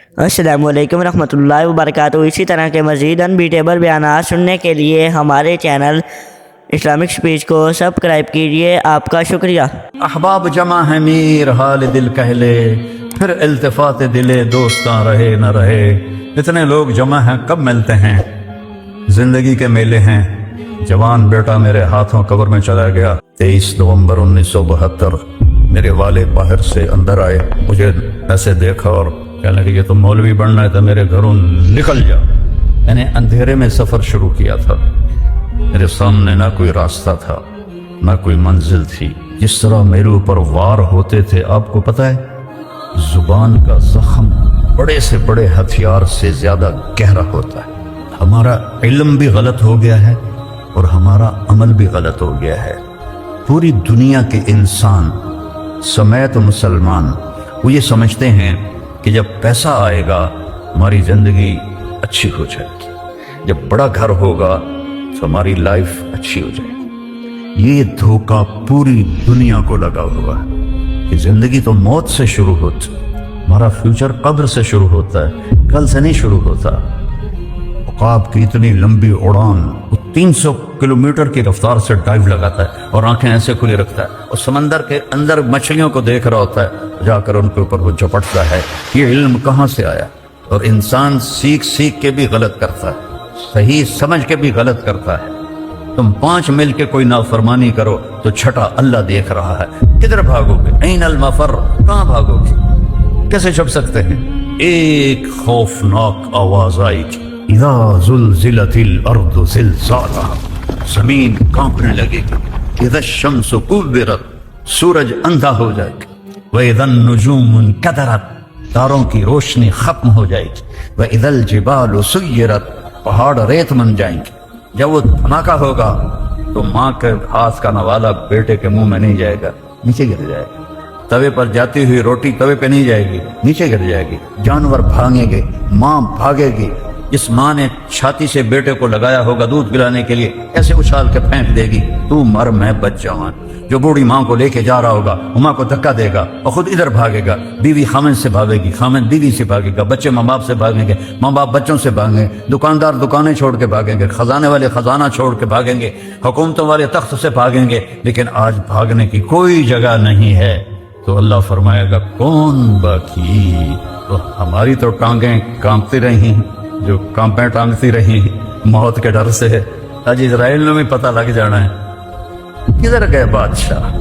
السلام علیکم ورحمۃ اللہ وبرکاتہ۔ اسی طرح کے مزید انبیٹیبل بیانات سننے کے لیے ہمارے چینل اسلامک سپیچ کو سبسکرائب کیجیے۔ آپ کا شکریہ۔ احباب جمع ہے میر حال دل کہلے، پھر التفات دلے دوستاں رہے نہ رہے۔ اتنے لوگ جمع ہیں کب ملتے ہیں، زندگی کے میلے ہیں۔ جوان بیٹا میرے ہاتھوں قبر میں چلا گیا۔ 23 نومبر 1972 میرے والد باہر سے اندر آئے، مجھے ایسے دیکھا اور کہنے لگے یہ تو مولوی بننا ہے تو میرے گھروں نکل جا۔ میں نے اندھیرے میں سفر شروع کیا تھا، میرے سامنے نہ کوئی راستہ تھا نہ کوئی منزل تھی۔ جس طرح میرے اوپر وار ہوتے تھے، آپ کو پتہ ہے زبان کا زخم بڑے سے بڑے ہتھیار سے زیادہ گہرا ہوتا ہے۔ ہمارا علم بھی غلط ہو گیا ہے اور ہمارا عمل بھی غلط ہو گیا ہے۔ پوری دنیا کے انسان سمیت مسلمان وہ یہ سمجھتے ہیں کہ جب پیسہ آئے گا ہماری زندگی اچھی ہو جائے گی، جب بڑا گھر ہوگا تو ہماری لائف اچھی ہو جائے گی۔ یہ دھوکہ پوری دنیا کو لگا ہوا ہے کہ زندگی تو موت سے شروع ہوتی، ہمارا فیوچر قبر سے شروع ہوتا ہے، کل سے نہیں شروع ہوتا۔ عقاب کی اتنی لمبی اڑان، وہ 300 کلومیٹر کی رفتار سے ڈائیو لگاتا ہے اور آنکھیں ایسے کھلی رکھتا ہے اور سمندر کے اندر مچھلیوں کو دیکھ رہا ہوتا ہے، جا کر ان کے اوپر وہ جھپٹتا ہے۔ یہ علم کہاں سے آیا؟ اور انسان سیکھ سیکھ کے بھی غلط کرتا ہے، صحیح سمجھ کے بھی غلط کرتا ہے۔ تم 5 مل کے کوئی نافرمانی کرو تو چھٹا اللہ دیکھ رہا ہے، کدھر بھاگو گے؟ این المفر، کہاں بھاگو گے؟ کیسے چھپ سکتے ہیں؟ ایک خوفناک آواز آئی کہ اذا زلزلت الارض زلزالها، زمین کانپنے لگے گی۔ اذا الشمس کورت، سورج اندھا ہو جائے گا۔ واذا النجوم انکدرت، تاروں کی روشنی ختم ہو جائے گی۔ واذا الجبال سیرت، پہاڑ ریت بن جائیں گے۔ جب وہ دھماکہ ہوگا تو ماں کے ہاتھ کا نوالا بیٹے کے منہ میں نہیں جائے گا، نیچے گر جائے گا۔ توے پر جاتی ہوئی روٹی توے پہ نہیں جائے گی، نیچے گر جائے گی۔ جانور بھاگیں گے، ماں بھاگے گی۔ جس ماں نے چھاتی سے بیٹے کو لگایا ہوگا دودھ پلانے کے لیے، ایسے اچھال کے پھینک دے گی، تو مر میں بچ جاؤں۔ جو بوڑھی ماں کو لے کے جا رہا ہوگا، ماں کو دھکا دے گا اور خود ادھر بھاگے گا۔ بیوی خامن سے بھاگے گی، خامن بیوی سے بھاگے گا، بچے ماں باپ سے بھاگیں گے، ماں باپ بچوں سے بھاگیں گے، دکاندار دکانیں چھوڑ کے بھاگیں گے، خزانے والے خزانہ چھوڑ کے بھاگیں گے، حکومتوں والے تخت سے بھاگیں گے۔ لیکن آج بھاگنے کی کوئی جگہ نہیں ہے، تو اللہ فرمائے گا کون باقی؟ تو ہماری تو ٹانگیں کانپتی رہی، جو کانپیں ٹانگتی رہی موت کے ڈر سے۔ آج اسرائیل میں بھی پتہ لگ جانا ہے کدھر گئے بادشاہ،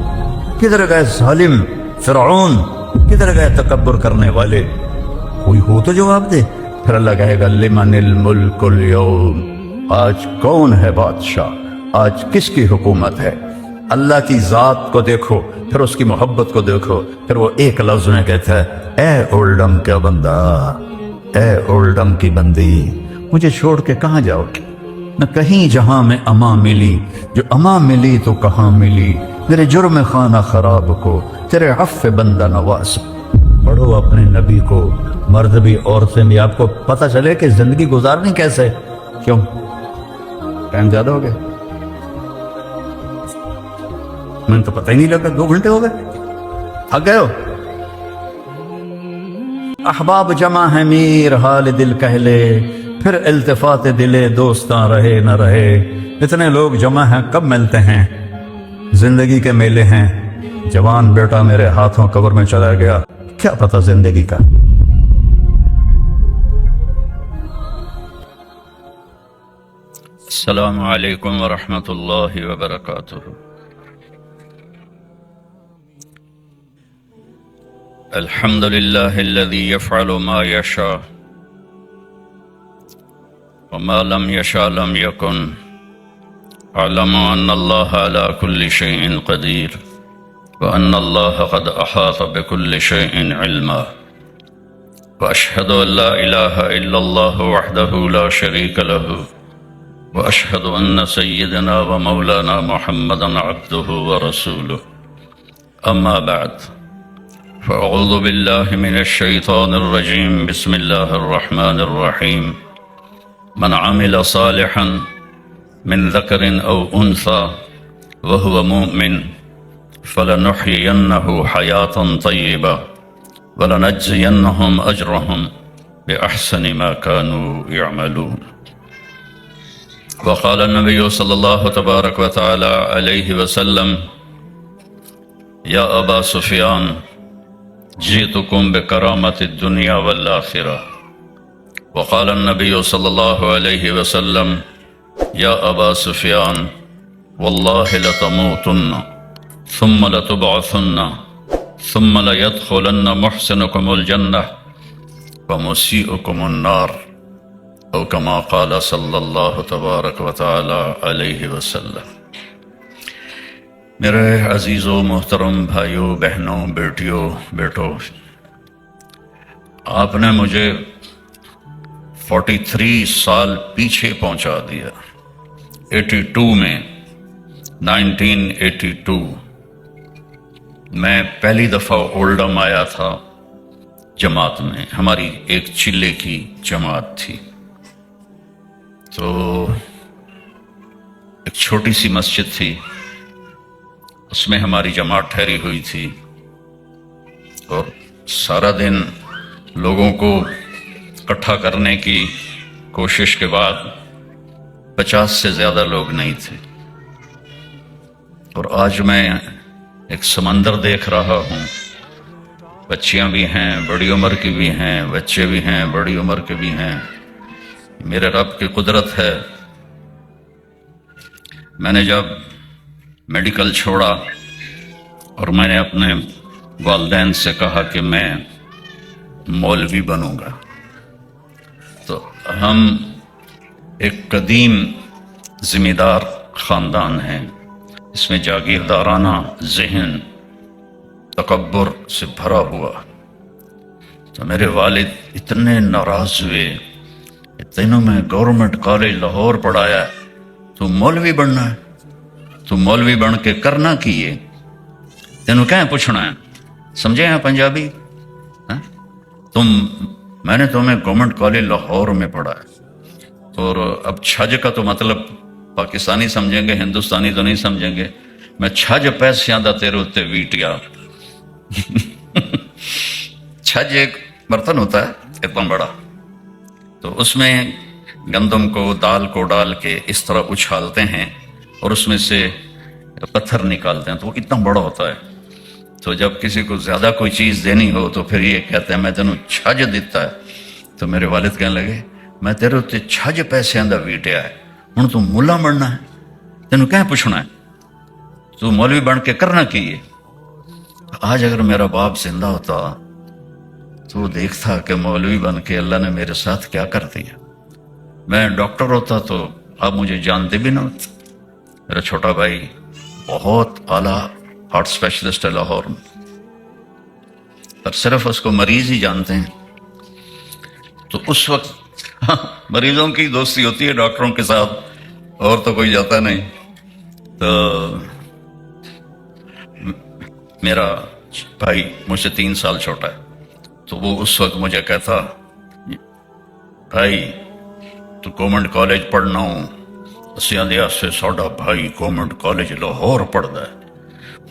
کدھر گئے ظالم فرعون، کدھر گئے تکبر کرنے والے؟ کوئی ہو تو جواب دے۔ پھر اللہ کہے گا لمن الملک اليوم، آج کون ہے بادشاہ، آج کس کی حکومت ہے؟ اللہ کی ذات کو دیکھو، پھر اس کی محبت کو دیکھو، پھر وہ ایک لفظ میں کہتا ہے اے اولڈم کا بندہ، اے اولڈم کی بندی، مجھے چھوڑ کے کہاں جاؤ گی؟ نہ کہیں جہاں میں اما ملی، جو اما ملی تو کہاں ملی؟ میرے جرم خانہ خراب کو تیرے عفو بندہ نواز۔ پڑھو اپنے نبی کو، مرد بھی عورتیں بھی، آپ کو پتہ چلے کہ زندگی گزارنی کیسے۔ کیوں ٹائم زیادہ ہو گیا؟ میں تو پتہ ہی نہیں لگا، 2 گھنٹے ہو گئے، تھک گئے ہو؟ احباب جمع ہے میر حال دل کہلے، پھر التفات دلے دوستاں رہے نہ رہے۔ اتنے لوگ جمع ہیں کب ملتے ہیں، زندگی کے میلے ہیں۔ جوان بیٹا میرے ہاتھوں قبر میں چلا گیا، کیا پتہ زندگی کا۔ السلام علیکم ورحمۃ اللہ وبرکاتہ۔ الحمد للہ الذی یفعل ما یشاء وما لم یشاء لم یکن، اعلم ان اللہ علی کل شیء قدیر وان اللہ قد احاط بكل شیء علما، واشہد ان لا الہ الا اللہ وحدہ لا شریک لہ، واشہد ان سیدنا ومولانا محمدا عبدہ ورسولہ، اما بعد فاعوذ باللہ من الشیطان الرجیم، بسم اللہ الرحمن الرحیم۔ من عمل صالحا من ذکر او انثى وهو مؤمن فلنحيينه حياة طيبة ولنجزينهم أجرهم بأحسن ما كانوا يعملون. وقال النبي صلى الله تبارك وتعالى عليه وسلم: يا أبا سفيان جئتكم بكرامة الدنيا والآخرة. وقال النبي صلى الله عليه وسلم: يا أبا سفيان والله لتموتن ثم لتبعثن ثم ليدخلن محسنكم الجنة ومسيئكم النار، او كما قال صلی اللہ تبارک و تعالی علیہ وسلم. میرے عزیزوں، محترم بھائیوں، بہنوں، بیٹیوں، بیٹوں، آپ نے مجھے 43 سال پیچھے پہنچا دیا. 82 میں 1982 میں پہلی دفعہ اولڈم آیا تھا جماعت میں. ہماری ایک چلے کی جماعت تھی، تو ایک چھوٹی سی مسجد تھی، اس میں ہماری جماعت ٹھہری ہوئی تھی، اور سارا دن لوگوں کو اکٹھا کرنے کی کوشش کے بعد 50 سے زیادہ لوگ نہیں تھے. اور آج میں ایک سمندر دیکھ رہا ہوں. بچیاں بھی ہیں، بڑی عمر کی بھی ہیں، بچے بھی ہیں، بڑی عمر کے بھی ہیں. میرے رب کی قدرت ہے. میں نے جب میڈیکل چھوڑا اور میں نے اپنے والدین سے کہا کہ میں مولوی بنوں گا، تو ہم ایک قدیم ذمہ دار خاندان ہیں. اس میں جاگیردارانہ ذہن تکبر سے بھرا ہوا. تو میرے والد اتنے ناراض ہوئے، تینوں میں گورنمنٹ کالج لاہور پڑھایا ہے، تو مولوی بننا ہے، تو مولوی بن کے کرنا کیے، تینوں کیا پوچھنا ہے؟ سمجھے ہیں پنجابی؟ میں نے تمہیں گورنمنٹ کالج لاہور میں پڑھا ہے، اور اب چھج کا تو مطلب پاکستانی سمجھیں گے، ہندوستانی تو نہیں سمجھیں گے. میں چھج پیسے آدھا تیرے اتنے ویٹیا. چھج ایک برتن ہوتا ہے اتنا بڑا، تو اس میں گندم کو، دال کو ڈال کے اس طرح اچھالتے ہیں اور اس میں سے پتھر نکالتے ہیں، تو وہ کتنا بڑا ہوتا ہے. تو جب کسی کو زیادہ کوئی چیز دینی ہو تو پھر یہ کہتے ہیں میں تینوں چھج دیتا ہے. تو میرے والد کہنے لگے میں تیرے اتنے چھج پیسے آدھا ویٹیا ہے، ہوں تو ملا بننا ہے، تینوں کیا پوچھنا ہے؟ تو مولوی بن کے کرنا کیے. آج اگر میرا باپ زندہ ہوتا تو وہ دیکھتا کہ مولوی بن کے اللہ نے میرے ساتھ کیا کر دیا. میں ڈاکٹر ہوتا تو آپ مجھے جانتے بھی نہ ہوتے. میرا چھوٹا بھائی بہت اعلیٰ ہارٹ اسپیشلسٹ ہے لاہور میں، پر صرف اس کو مریض ہی جانتے ہیں. تو اس وقت مریضوں کی دوستی ہوتی ہے ڈاکٹروں کے ساتھ، اور تو کوئی جاتا نہیں. تو میرا بھائی مجھ سے 3 سال چھوٹا ہے، تو وہ اس وقت مجھے کہتا بھائی تو گورنمنٹ کالج پڑھنا ہوں. اسی آدھے سے ساڈا بھائی گورنمنٹ کالج لاہور پڑھتا ہے.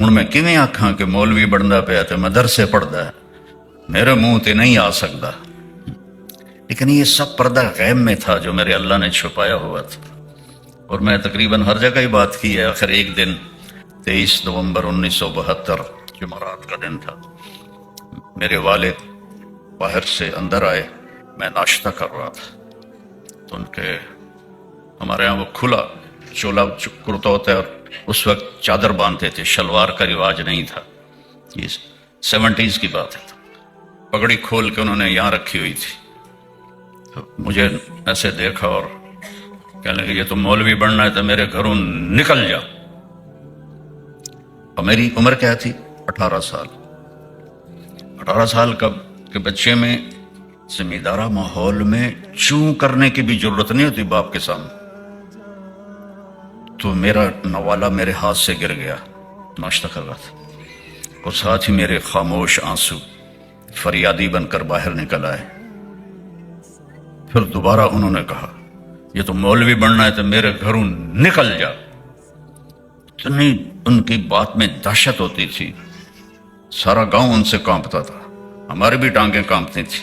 ہوں میں کیویں آکھاں کہ مولوی بنتا پیا تو مدرسے پڑھتا ہے، میرے منہ تے نہیں آ سکتا. لیکن یہ سب پردہ غیب میں تھا جو میرے اللہ نے چھپایا ہوا تھا، اور میں تقریباً ہر جگہ ہی بات کی ہے. آخر ایک دن 23 نومبر 1972 جمعرات کا دن تھا، میرے والد باہر سے اندر آئے. میں ناشتہ کر رہا تھا، تو ان کے ہمارے یہاں وہ کھلا چولا کرتا ہوتا ہے، اور اس وقت چادر باندھتے تھے، شلوار کا رواج نہیں تھا. یہ 70s کی بات ہے. پگڑی کھول کے انہوں نے یہاں رکھی ہوئی تھی. تو مجھے ایسے دیکھا اور کہنے لگے یہ تو مولوی بننا ہے تو میرے گھروں نکل جا. اور میری عمر کیا تھی؟ 18 سال. 18 سال کے بچے میں ذمہ دارہ ماحول میں چوں کرنے کی بھی ضرورت نہیں ہوتی باپ کے سامنے. تو میرا نوالا میرے ہاتھ سے گر گیا، ناشتہ کر رہا تھا، اور ساتھ ہی میرے خاموش آنسو فریادی بن کر باہر نکل آئے. پھر دوبارہ انہوں نے کہا یہ تو مولوی بننا ہے تو میرے گھروں نکل جا. اتنی ان کی بات میں دہشت ہوتی تھی، سارا گاؤں ان سے کانپتا تھا، ہماری بھی ٹانگیں کانپتی تھی.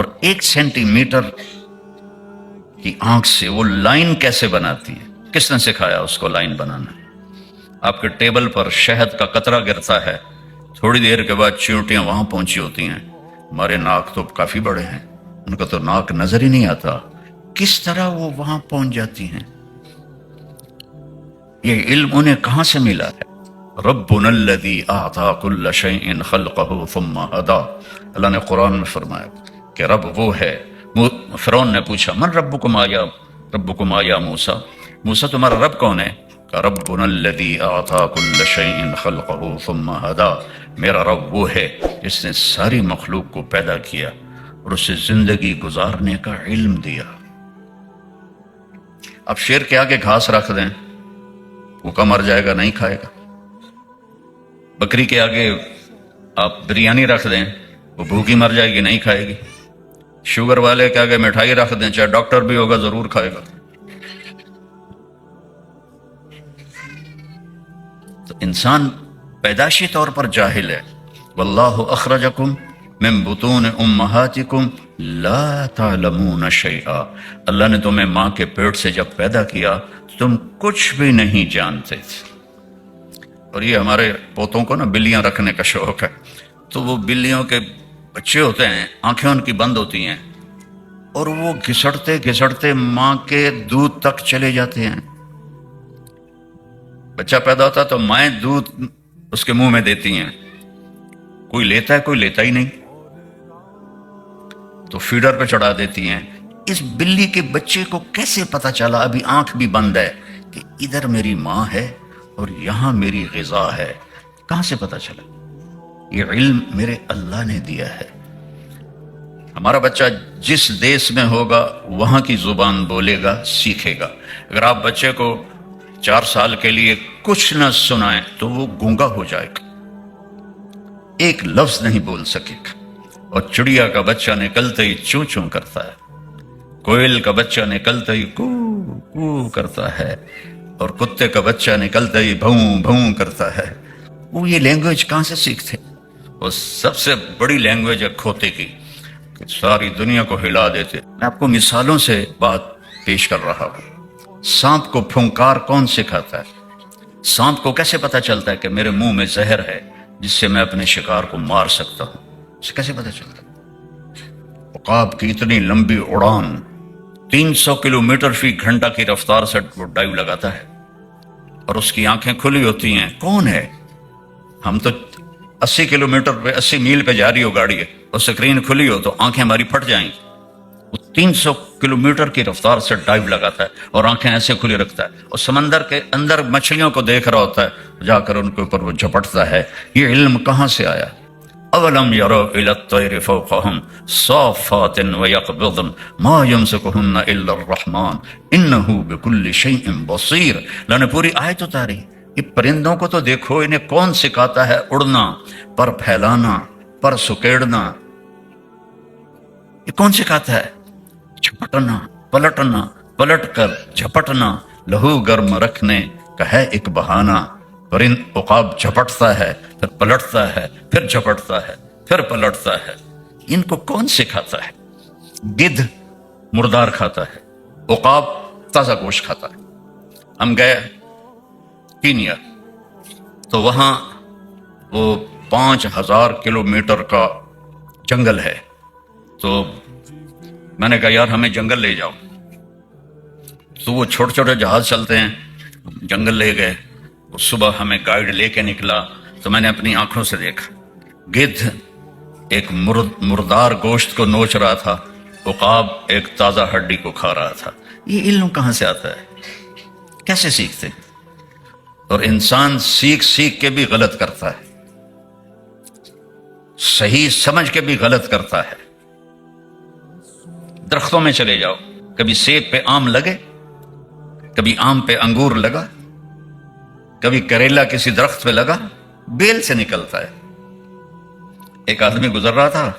اور 1 سینٹی میٹر کی آنکھ سے وہ لائن کیسے بناتی ہے؟ کس نے سکھایا اس کو لائن بنانا؟ آپ کے ٹیبل پر شہد کا قطرہ گرتا ہے، تھوڑی دیر کے بعد چیونٹیاں وہاں پہنچی ہوتی ہیں. ہمارے ناک تو کافی بڑے ہیں، ان کا تو ناک نظر ہی نہیں آتا، کس طرح وہ وہاں پہنچ جاتی ہیں؟ یہ علم انہیں کہاں سے ملا ہے؟ ربنا الذی اعطى كل شيء خلقه ثم هدى. اللہ نے قرآن میں فرمایا کہ رب وہ ہے. فرعون نے پوچھا من ربکم یا موسیٰ، موسیٰ تمہارا رب کون ہے؟ کہ ربنا الذی اعطى كل شيء خلقه ثم هدى، میرا رب وہ ہے جس نے ساری مخلوق کو پیدا کیا اور اسے زندگی گزارنے کا علم دیا. اب شیر کے آگے گھاس رکھ دیں، بھوکا مر جائے گا، نہیں کھائے گا. بکری کے آگے آپ بریانی رکھ دیں، وہ بھوکی مر جائے گی، نہیں کھائے گی. شوگر والے کے آگے مٹھائی رکھ دیں، چاہے ڈاکٹر بھی ہوگا ضرور کھائے گا. تو انسان پیدائشی طور پر جاہل ہے. واللہ اخرجکم من بطون امہاتکم لا تعلمون شیئا، اللہ نے تمہیں ماں کے پیٹ سے جب پیدا کیا تم کچھ بھی نہیں جانتے تھے. اور یہ ہمارے پوتوں کو نا بلیاں رکھنے کا شوق ہے، تو وہ بلیوں کے بچے ہوتے ہیں، آنکھیں ان کی بند ہوتی ہیں اور وہ گھسڑتے گھسڑتے ماں کے دودھ تک چلے جاتے ہیں. بچہ پیدا ہوتا تو مائیں دودھ اس کے منہ میں دیتی ہیں، کوئی لیتا ہے کوئی لیتا ہی نہیں، تو فیڈر پہ چڑھا دیتی ہیں. اس بلی کے بچے کو کیسے پتا چلا، ابھی آنکھ بھی بند ہے، کہ ادھر میری ماں ہے اور یہاں میری غذا ہے؟ کہاں سے پتا چلا؟ یہ علم میرے اللہ نے دیا ہے. ہمارا بچہ جس دیس میں ہوگا وہاں کی زبان بولے گا، سیکھے گا. اگر آپ بچے کو 4 سال کے لیے کچھ نہ سنائیں تو وہ گونگا ہو جائے گا، ایک لفظ نہیں بول سکے گا. اور چڑیا کا بچہ نکلتے ہی چوں چوں کرتا ہے، کوئل کا بچہ نکلتے ہی کو کو کرتا ہے، اور کتے کا بچہ نکلتے ہی بھوں بھوں کرتا ہے. وہ یہ لینگویج کہاں سے سیکھتے؟ وہ سب سے بڑی لینگویج ہے کھوتے کی، کہ ساری دنیا کو ہلا دیتے. میں آپ کو مثالوں سے بات پیش کر رہا ہوں. سانپ کو پھنکار کون سکھاتا ہے؟ سانپ کو کیسے پتا چلتا ہے کہ میرے منہ میں زہر ہے جس سے میں اپنے شکار کو مار سکتا ہوں؟ اسے کیسے پتا چلتا ہے؟ عقاب کی اتنی لمبی اڑان، 300 کلومیٹر فی گھنٹہ کی رفتار سے وہ ڈائیو لگاتا ہے اور اس کی آنکھیں کھلی ہوتی ہیں. کون ہے؟ ہم تو 80 کلومیٹر پہ 80 میل پہ جا رہی ہو گاڑی ہے اور سکرین کھلی ہو تو آنکھیں ہماری پھٹ جائیں گی. وہ 300 کلومیٹر کی رفتار سے ڈائیو لگاتا ہے اور آنکھیں ایسے کھلی رکھتا ہے اور سمندر کے اندر مچھلیوں کو دیکھ رہا ہوتا ہے، جا کر ان کے اوپر وہ جھپٹتا ہے. یہ علم کہاں سے آیا؟ اولم یروا الی الطیر فوقہم صافات ویقبضن ما یمسکہن الا الرحمن انہ بکل شیء بصیر. اللہ نے پوری آیت اتاری. یہ پرندوں کو تو دیکھو، انہیں کون سکھاتا ہے اڑنا، پر پھیلانا، پر سکیڑنا؟ یہ کون سکھاتا ہے؟ جھپٹنا، پلٹنا، پلٹ کر جھپٹنا، لہو گرم رکھنے کا ہے ایک بہانہ. پرند عقاب جھپٹتا ہے، پھر پلٹتا ہے، پھر جھپٹتا ہے، پھر پلٹتا ہے. ان کو کون سکھاتا ہے؟ گدھ مردار کھاتا ہے، عقاب تازہ گوشت کھاتا ہے. ہم گئے کینیا تو وہاں وہ 5000 کلومیٹر کا جنگل ہے. تو میں نے کہا یار ہمیں جنگل لے جاؤ. تو وہ چھوٹے چھوٹے جہاز چلتے ہیں، جنگل لے گئے. صبح ہمیں گائیڈ لے کے نکلا تو میں نے اپنی آنکھوں سے دیکھا گدھ ایک مردار گوشت کو نوچ رہا تھا، عقاب ایک تازہ ہڈی کو کھا رہا تھا. یہ علم کہاں سے آتا ہے؟ کیسے سیکھتے ہیں؟ اور انسان سیکھ سیکھ کے بھی غلط کرتا ہے، صحیح سمجھ کے بھی غلط کرتا ہے. درختوں میں چلے جاؤ، کبھی سیب پہ آم لگے، کبھی آم پہ انگور لگا، کبھی کریلا کسی درخت پہ لگا، بیل سے نکلتا ہے. ایک آدمی گزر رہا تھا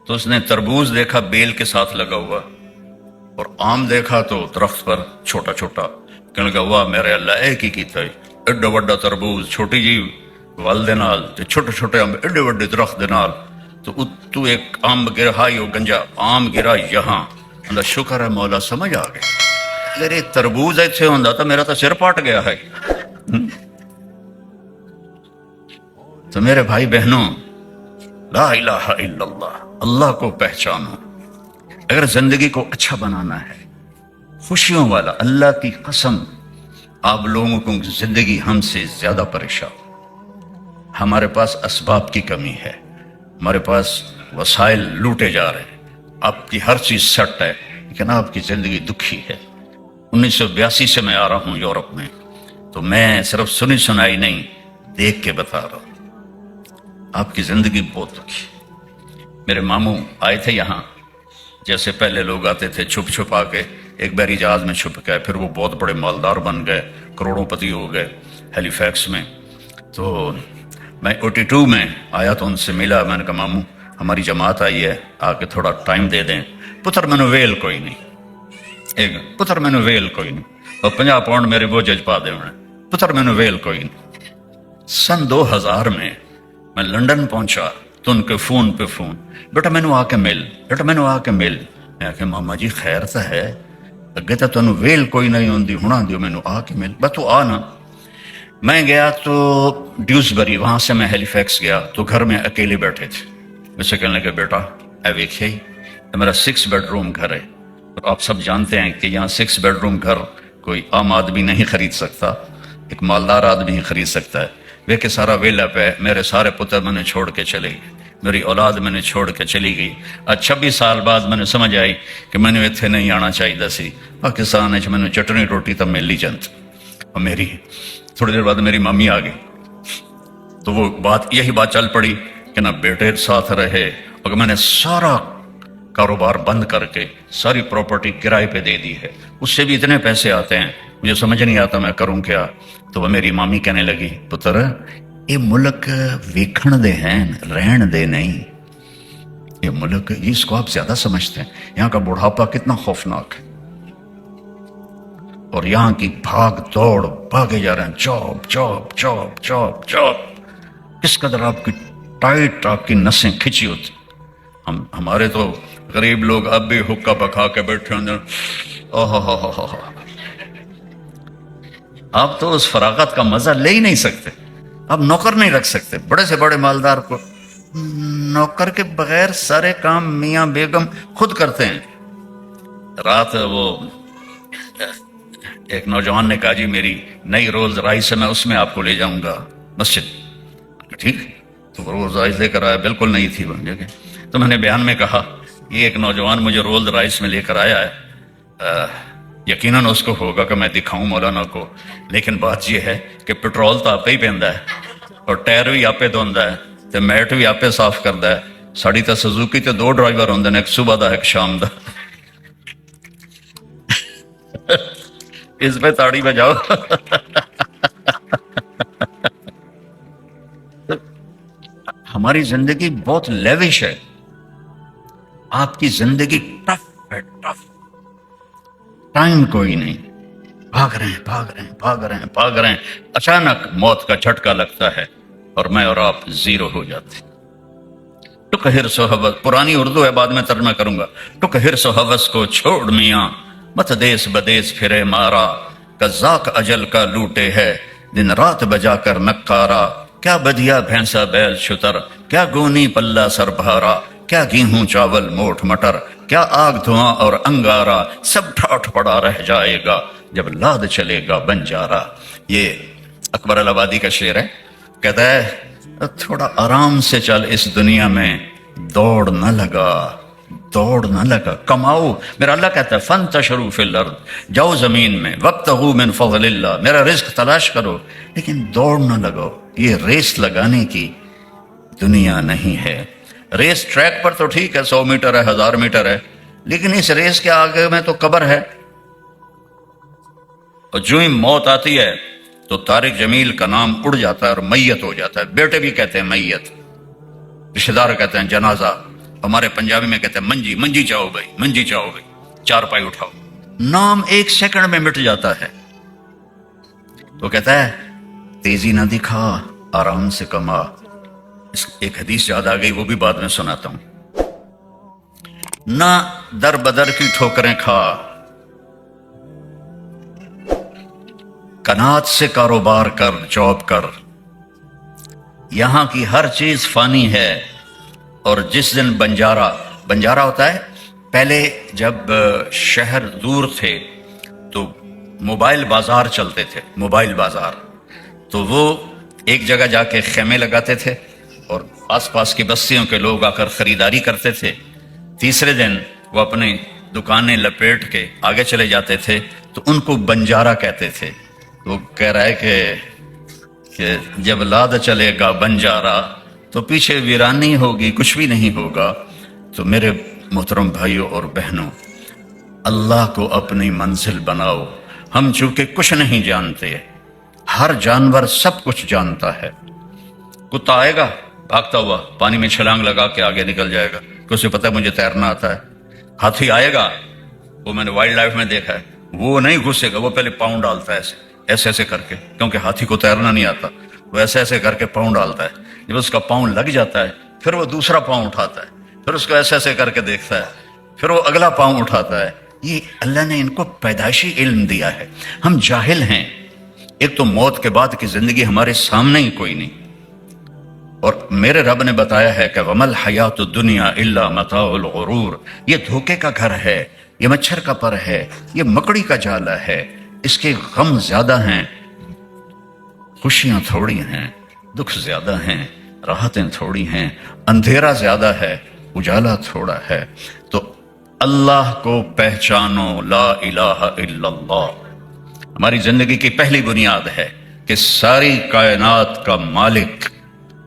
تو اس نے تربوز دیکھا بیل کے ساتھ لگا ہوا، اور آم دیکھا تو درخت پر چھوٹا چھوٹا. کہنے لگا واہ میرے اللہ، ایک ہی کیتا ہے، ایڈا وڈا تربوز چھوٹی جی ول دے نال تے چھوٹے چھوٹے آم ایڈے وڈے درخت دے نال. تو ایک آم گرا ہی گنجا آم گرا یہاں اللہ شکر ہے مولا سمجھ آ گیا اگر یہ تربوز ایتھے ہوندا تو میرا تو سر پٹ گیا ہے تو میرے بھائی بہنوں لا الہ الا اللہ اللہ کو پہچانو اگر زندگی کو اچھا بنانا ہے خوشیوں والا اللہ کی قسم آپ لوگوں کو زندگی ہم سے زیادہ پریشان ہمارے پاس اسباب کی کمی ہے ہمارے پاس وسائل لوٹے جا رہے ہیں آپ کی ہر چیز سیٹ ہے لیکن آپ کی زندگی دکھی ہے 1982 سے میں آ رہا ہوں یورپ میں تو میں صرف سنی سنائی نہیں دیکھ کے بتا رہا ہوں آپ کی زندگی بہت دکھی میرے ماموں آئے تھے یہاں جیسے پہلے لوگ آتے تھے چھپ چھپ آ کے ایک بحری جہاز میں چھپ گئے پھر وہ بہت بڑے مالدار بن گئے کروڑوں پتی ہو گئے ہیلی فیکس میں تو میں 82 میں آیا تو ان سے ملا میں نے کہا ماموں ہماری جماعت آئی ہے آ کے تھوڑا ٹائم دے دیں پتر میں نے ویل کوئی نہیں ایک پتر میں نے ویل کوئی نہیں اور 50 پاؤنڈ میرے وہ جج پا دے پتر میں نے ویل کوئی نہیں سن 2000 میں لنڈن پہنچا تو ان کے فون پہ فون بیٹا میں نے آ کے مل بیٹا میں نے آ کے مل میں کہ ماما جی خیر تو ہے اگے تو تمہیں ویل کوئی نہیں ہوندی ہونا دیو میں نے آ کے مل بس تو آ نا میں گیا تو ڈیوزبری وہاں سے میں ہیلی فیکس گیا تو گھر میں اکیلے بیٹھے تھے اسے کہنے لگے بیٹا اے ویکھے میرا 6 بیڈ روم گھر ہے اور آپ سب جانتے ہیں کہ یہاں 6 بیڈ روم گھر کوئی عام آدمی نہیں خرید سکتا ایک مالدار آدمی ہی خرید سکتا ہے وہ کہ سارا ویلا پہ میرے سارے پتر میں نے چھوڑ کے چلے گئے میری اولاد میں نے چھوڑ کے چلی گئی 26 سال بعد میں نے سمجھ آئی کہ میں نے اتنے نہیں آنا چاہیے سی پاکستان میں نے چٹنی روٹی تب مل لی جنت اور میری تھوڑی دیر بعد میری مامی آ گئی تو وہ یہی بات چل پڑی کہ نہ بیٹے ساتھ رہے اور میں نے سارا کاروبار بند کر کے ساری پراپرٹی کرائے پہ دے دی ہے اس سے بھی اتنے پیسے آتے ہیں مجھے سمجھ نہیں آتا میں کروں کیا تو وہ میری مامی کہنے لگی پتر یہ ملک ویکھن دے ہیں رہن دے نہیں یہ ملک اس کو آپ زیادہ سمجھتے ہیں یہاں کا بڑھاپا کتنا خوفناک ہے اور یہاں کی بھاگ دوڑ بھاگے جا رہے ہیں job job job job job کس قدر آپ کی ٹائٹ آپ کی نسیں کھچی ہوتی ہمارے تو غریب لوگ اب بھی حکا پکا کے بیٹھے ہوں آپ تو اس فراغت کا مزہ لے ہی نہیں سکتے آپ نوکر نہیں رکھ سکتے بڑے سے بڑے مالدار کو نوکر کے بغیر سارے کام میاں بیگم خود کرتے ہیں رات وہ ایک نوجوان نے کہا جی میری نئی رولز رائس ہے میں اس میں آپ کو لے جاؤں گا مسجد ٹھیک تو رولز رائس لے کر آیا بالکل نہیں تھی وہ جگہ تو میں نے بیان میں کہا یہ ایک نوجوان مجھے رولز رائس میں لے کر آیا ہے یقیناً اس کو ہوگا کہ میں دکھاؤں مولانا کو لیکن بات یہ ہے کہ پیٹرول تو آپ ہی پہنتا ہے اور ٹائر بھی آپ دھوندا ہے تو میٹ بھی آپ صاف کرتا ہے ساڑی تو سزوکی تے 2 ڈرائیور ہوندے نے ایک صبح دا ایک شام دا اس پہ تاڑی بجاؤ ہماری زندگی بہت لیوش ہے آپ کی زندگی ٹف ہے ٹف ٹائم کوئی نہیں بھاگ رہے ہیں بھاگ رہے ہیں بھاگ رہے ہیں بھاگ رہے ہیں اچانک موت کا جھٹکا لگتا ہے اور میں اور آپ زیرو ہو جاتے ٹک ہرس و حوث پرانی اردو ہے بعد میں ترجمہ کروں گا ٹک ہرس و حوث کو چھوڑ میاں مت دیس بدیس پھرے مارا قزاق اجل کا لوٹے ہے دن رات بجا کر نکارا کیا بدیا بھینسا بیل شتر کیا گونی پلہ سر بھارا کیا گیہوں چاول موٹ مٹر کیا آگ دھواں اور انگارا سب ٹھاٹھ پڑا رہ جائے گا جب لاد چلے گا بنجارا یہ اکبر الآبادی کا شعر ہے کہتا ہے تھوڑا آرام سے چل اس دنیا میں دوڑ نہ لگا کماؤ میرا اللہ کہتا ہے فانتشروا فی الارض جاؤ زمین میں وابتغوا من فضل اللہ میرا رزق تلاش کرو لیکن دوڑ نہ لگاؤ یہ ریس لگانے کی دنیا نہیں ہے ریس ٹریک پر تو ٹھیک ہے 100 میٹر ہے 1000 میٹر ہے لیکن اس ریس کے آگے میں تو قبر ہے اور جو ہی موت آتی ہے تو طارق جمیل کا نام اڑ جاتا ہے اور میت ہو جاتا ہے بیٹے بھی کہتے ہیں میت رشتہ دار کہتے ہیں جنازہ ہمارے پنجابی میں کہتے ہیں منجی چاہو بھائی چارپائی اٹھاؤ نام 1 سیکنڈ میں مٹ جاتا ہے تو کہتا ہے تیزی نہ دکھا آرام سے کما ایک حدیث یاد آ گئی، وہ بھی بعد میں سناتا ہوں۔ نہ در بدر کی ٹھوکریں کھا، کنات سے کاروبار کر، جاب کر، یہاں کی ہر چیز فانی ہے۔ اور جس دن بنجارہ ہوتا ہے، پہلے جب شہر دور تھے تو موبائل بازار چلتے تھے، موبائل بازار، تو وہ ایک جگہ جا کے خیمے لگاتے تھے اور آس پاس کی بستیوں کے لوگ آ کر خریداری کرتے تھے۔ تیسرے دن وہ اپنی دکانیں لپیٹ کے آگے چلے جاتے تھے، تو ان کو بنجارہ کہتے تھے۔ وہ کہہ رہا ہے کہ جب لاد چلے گا بنجارہ تو پیچھے ویرانی ہوگی، کچھ بھی نہیں ہوگا۔ تو میرے محترم بھائیوں اور بہنوں، اللہ کو اپنی منزل بناؤ۔ ہم چونکہ کچھ نہیں جانتے، ہر جانور سب کچھ جانتا ہے۔ کتا آئے گا بھاگتا ہوا، پانی میں چھلانگ لگا کے آگے نکل جائے گا کہ اسے پتہ ہے مجھے تیرنا آتا ہے۔ ہاتھی آئے گا، وہ میں نے وائلڈ لائف میں دیکھا ہے، وہ نہیں گھسے گا، وہ پہلے پاؤں ڈالتا ہے ایسے ایسے کر کے، کیونکہ ہاتھی کو تیرنا نہیں آتا، وہ ایسے ایسے کر کے پاؤں ڈالتا ہے۔ جب اس کا پاؤں لگ جاتا ہے پھر وہ دوسرا پاؤں اٹھاتا ہے، پھر اس کو ایسے ایسے کر کے دیکھتا ہے، پھر وہ اگلا پاؤں اٹھاتا ہے۔ یہ اللہ نے ان کو پیدائشی علم دیا ہے، ہم جاہل ہیں۔ ایک تو موت کے بعد کی زندگی ہمارے سامنے ہی کوئی نہیں، اور میرے رب نے بتایا ہے کہ وَمَا الْحَيَاةُ الدُّنْيَا إِلَّا مَتَاعُ الْغُرُورِ، یہ دھوکے کا گھر ہے، یہ مچھر کا پر ہے، یہ مکڑی کا جالا ہے۔ اس کے غم زیادہ ہیں، خوشیاں تھوڑی ہیں، دکھ زیادہ ہیں، راحتیں تھوڑی ہیں، اندھیرا زیادہ ہے، اجالا تھوڑا ہے۔ تو اللہ کو پہچانو، لا الہ الا اللہ ہماری زندگی کی پہلی بنیاد ہے کہ ساری کائنات کا مالک،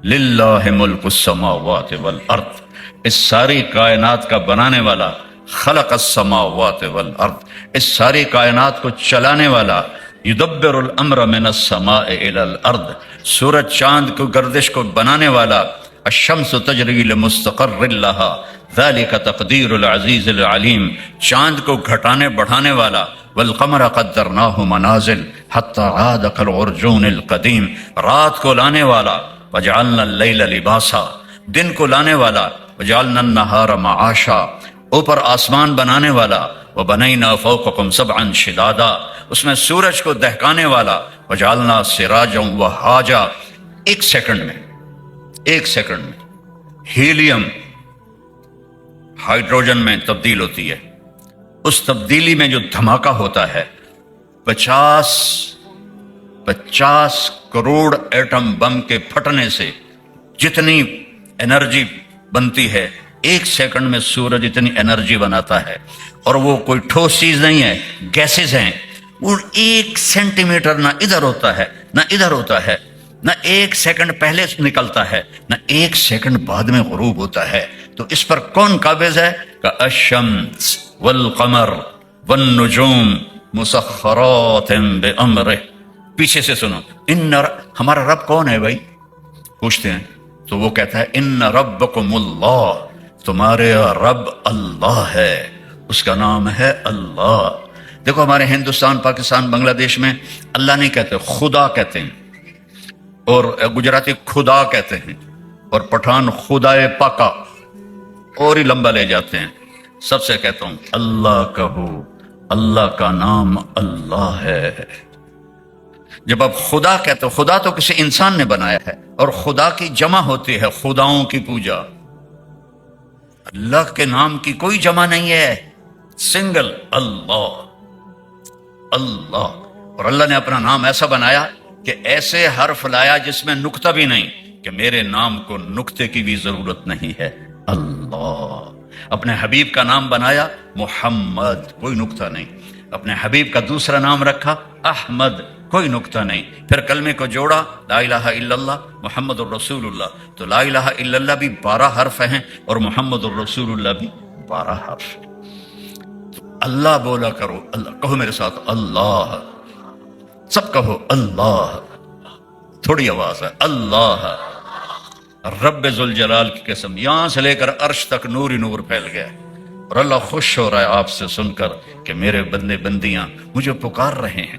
للہ ملک السماوات والارض، اس ساری کائنات کا بنانے والا، خلق السماوات والارض، اس ساری کائنات کو چلانے والا، یدبر الامر من السماء الى الارض، سورج چاند کو گردش کو بنانے والا، الشمس تجری لمستقر لها ذلك تقدیر العزیز العلیم، چاند کو گھٹانے بڑھانے والا، والقمر قدرناه منازل حتى عاد كالعرجون القدیم، رات کو لانے والا، وجعلنا اللیل لباسا، دن کو لانے والا، وجعلنا النہار معاشا، اوپر آسمان بنانے والا، وبنینا فوقکم سبعا شدادا، اس میں سورج کو دہکانے والا، وجعلنا سراجا وہاجا۔ ایک سیکنڈ میں ہیلیم ہائیڈروجن میں تبدیل ہوتی ہے، اس تبدیلی میں جو دھماکہ ہوتا ہے، 50 کروڑ ایٹم بم کے پھٹنے سے جتنی انرجی بنتی ہے، ایک سیکنڈ میں سورج اتنی انرجی بناتا ہے، اور وہ کوئی ٹھوس چیز نہیں ہے، گیسز ہیں۔ وہ 1 سینٹی میٹر نہ ادھر ہوتا ہے نہ ادھر ہوتا ہے، نہ 1 سیکنڈ پہلے نکلتا ہے نہ 1 سیکنڈ بعد میں غروب ہوتا ہے۔ تو اس پر کون قابض ہے؟ کہ الشمس والقمر والنجوم مسخرات بامرہ۔ پیچھے سے سنو، ہمارا رب کون ہے بھائی؟ پوچھتے ہیں تو وہ کہتا ہے ان ربکم اللہ، تمہارے رب اللہ ہے، اس کا نام ہے اللہ۔ دیکھو ہمارے ہندوستان، پاکستان، بنگلہ دیش میں اللہ نہیں کہتے، خدا کہتے ہیں، اور گجراتی خدا کہتے ہیں، اور پٹھان خدائے پاکا، اور ہی لمبا لے جاتے ہیں۔ سب سے کہتا ہوں اللہ کہو، اللہ کا نام اللہ ہے۔ جب آپ خدا کہتے ہو، خدا تو کسی انسان نے بنایا ہے، اور خدا کی جمع ہوتی ہے خداؤں کی پوجا۔ اللہ کے نام کی کوئی جمع نہیں ہے، سنگل اللہ، اللہ۔ اور اللہ نے اپنا نام ایسا بنایا کہ ایسے حرف لایا جس میں نقطہ بھی نہیں، کہ میرے نام کو نقطے کی بھی ضرورت نہیں ہے، اللہ۔ اپنے حبیب کا نام بنایا محمد، کوئی نقطہ نہیں۔ اپنے حبیب کا دوسرا نام رکھا احمد، کوئی نقطہ نہیں۔ پھر کلمے کو جوڑا، لا الہ الا اللہ محمد الرسول اللہ، تو لا الہ الا اللہ بھی 12 حرف ہیں، اور محمد الرسول اللہ بھی 12 حرف۔ تو اللہ بولا کرو، اللہ کہو میرے ساتھ، اللہ، سب کہو اللہ، تھوڑی آواز ہے، اللہ۔ رب ذوالجلال کی قسم، یہاں سے لے کر عرش تک نور ہی نور پھیل گیا، اور اللہ خوش ہو رہا ہے آپ سے سن کر کہ میرے بندے بندیاں مجھے پکار رہے ہیں۔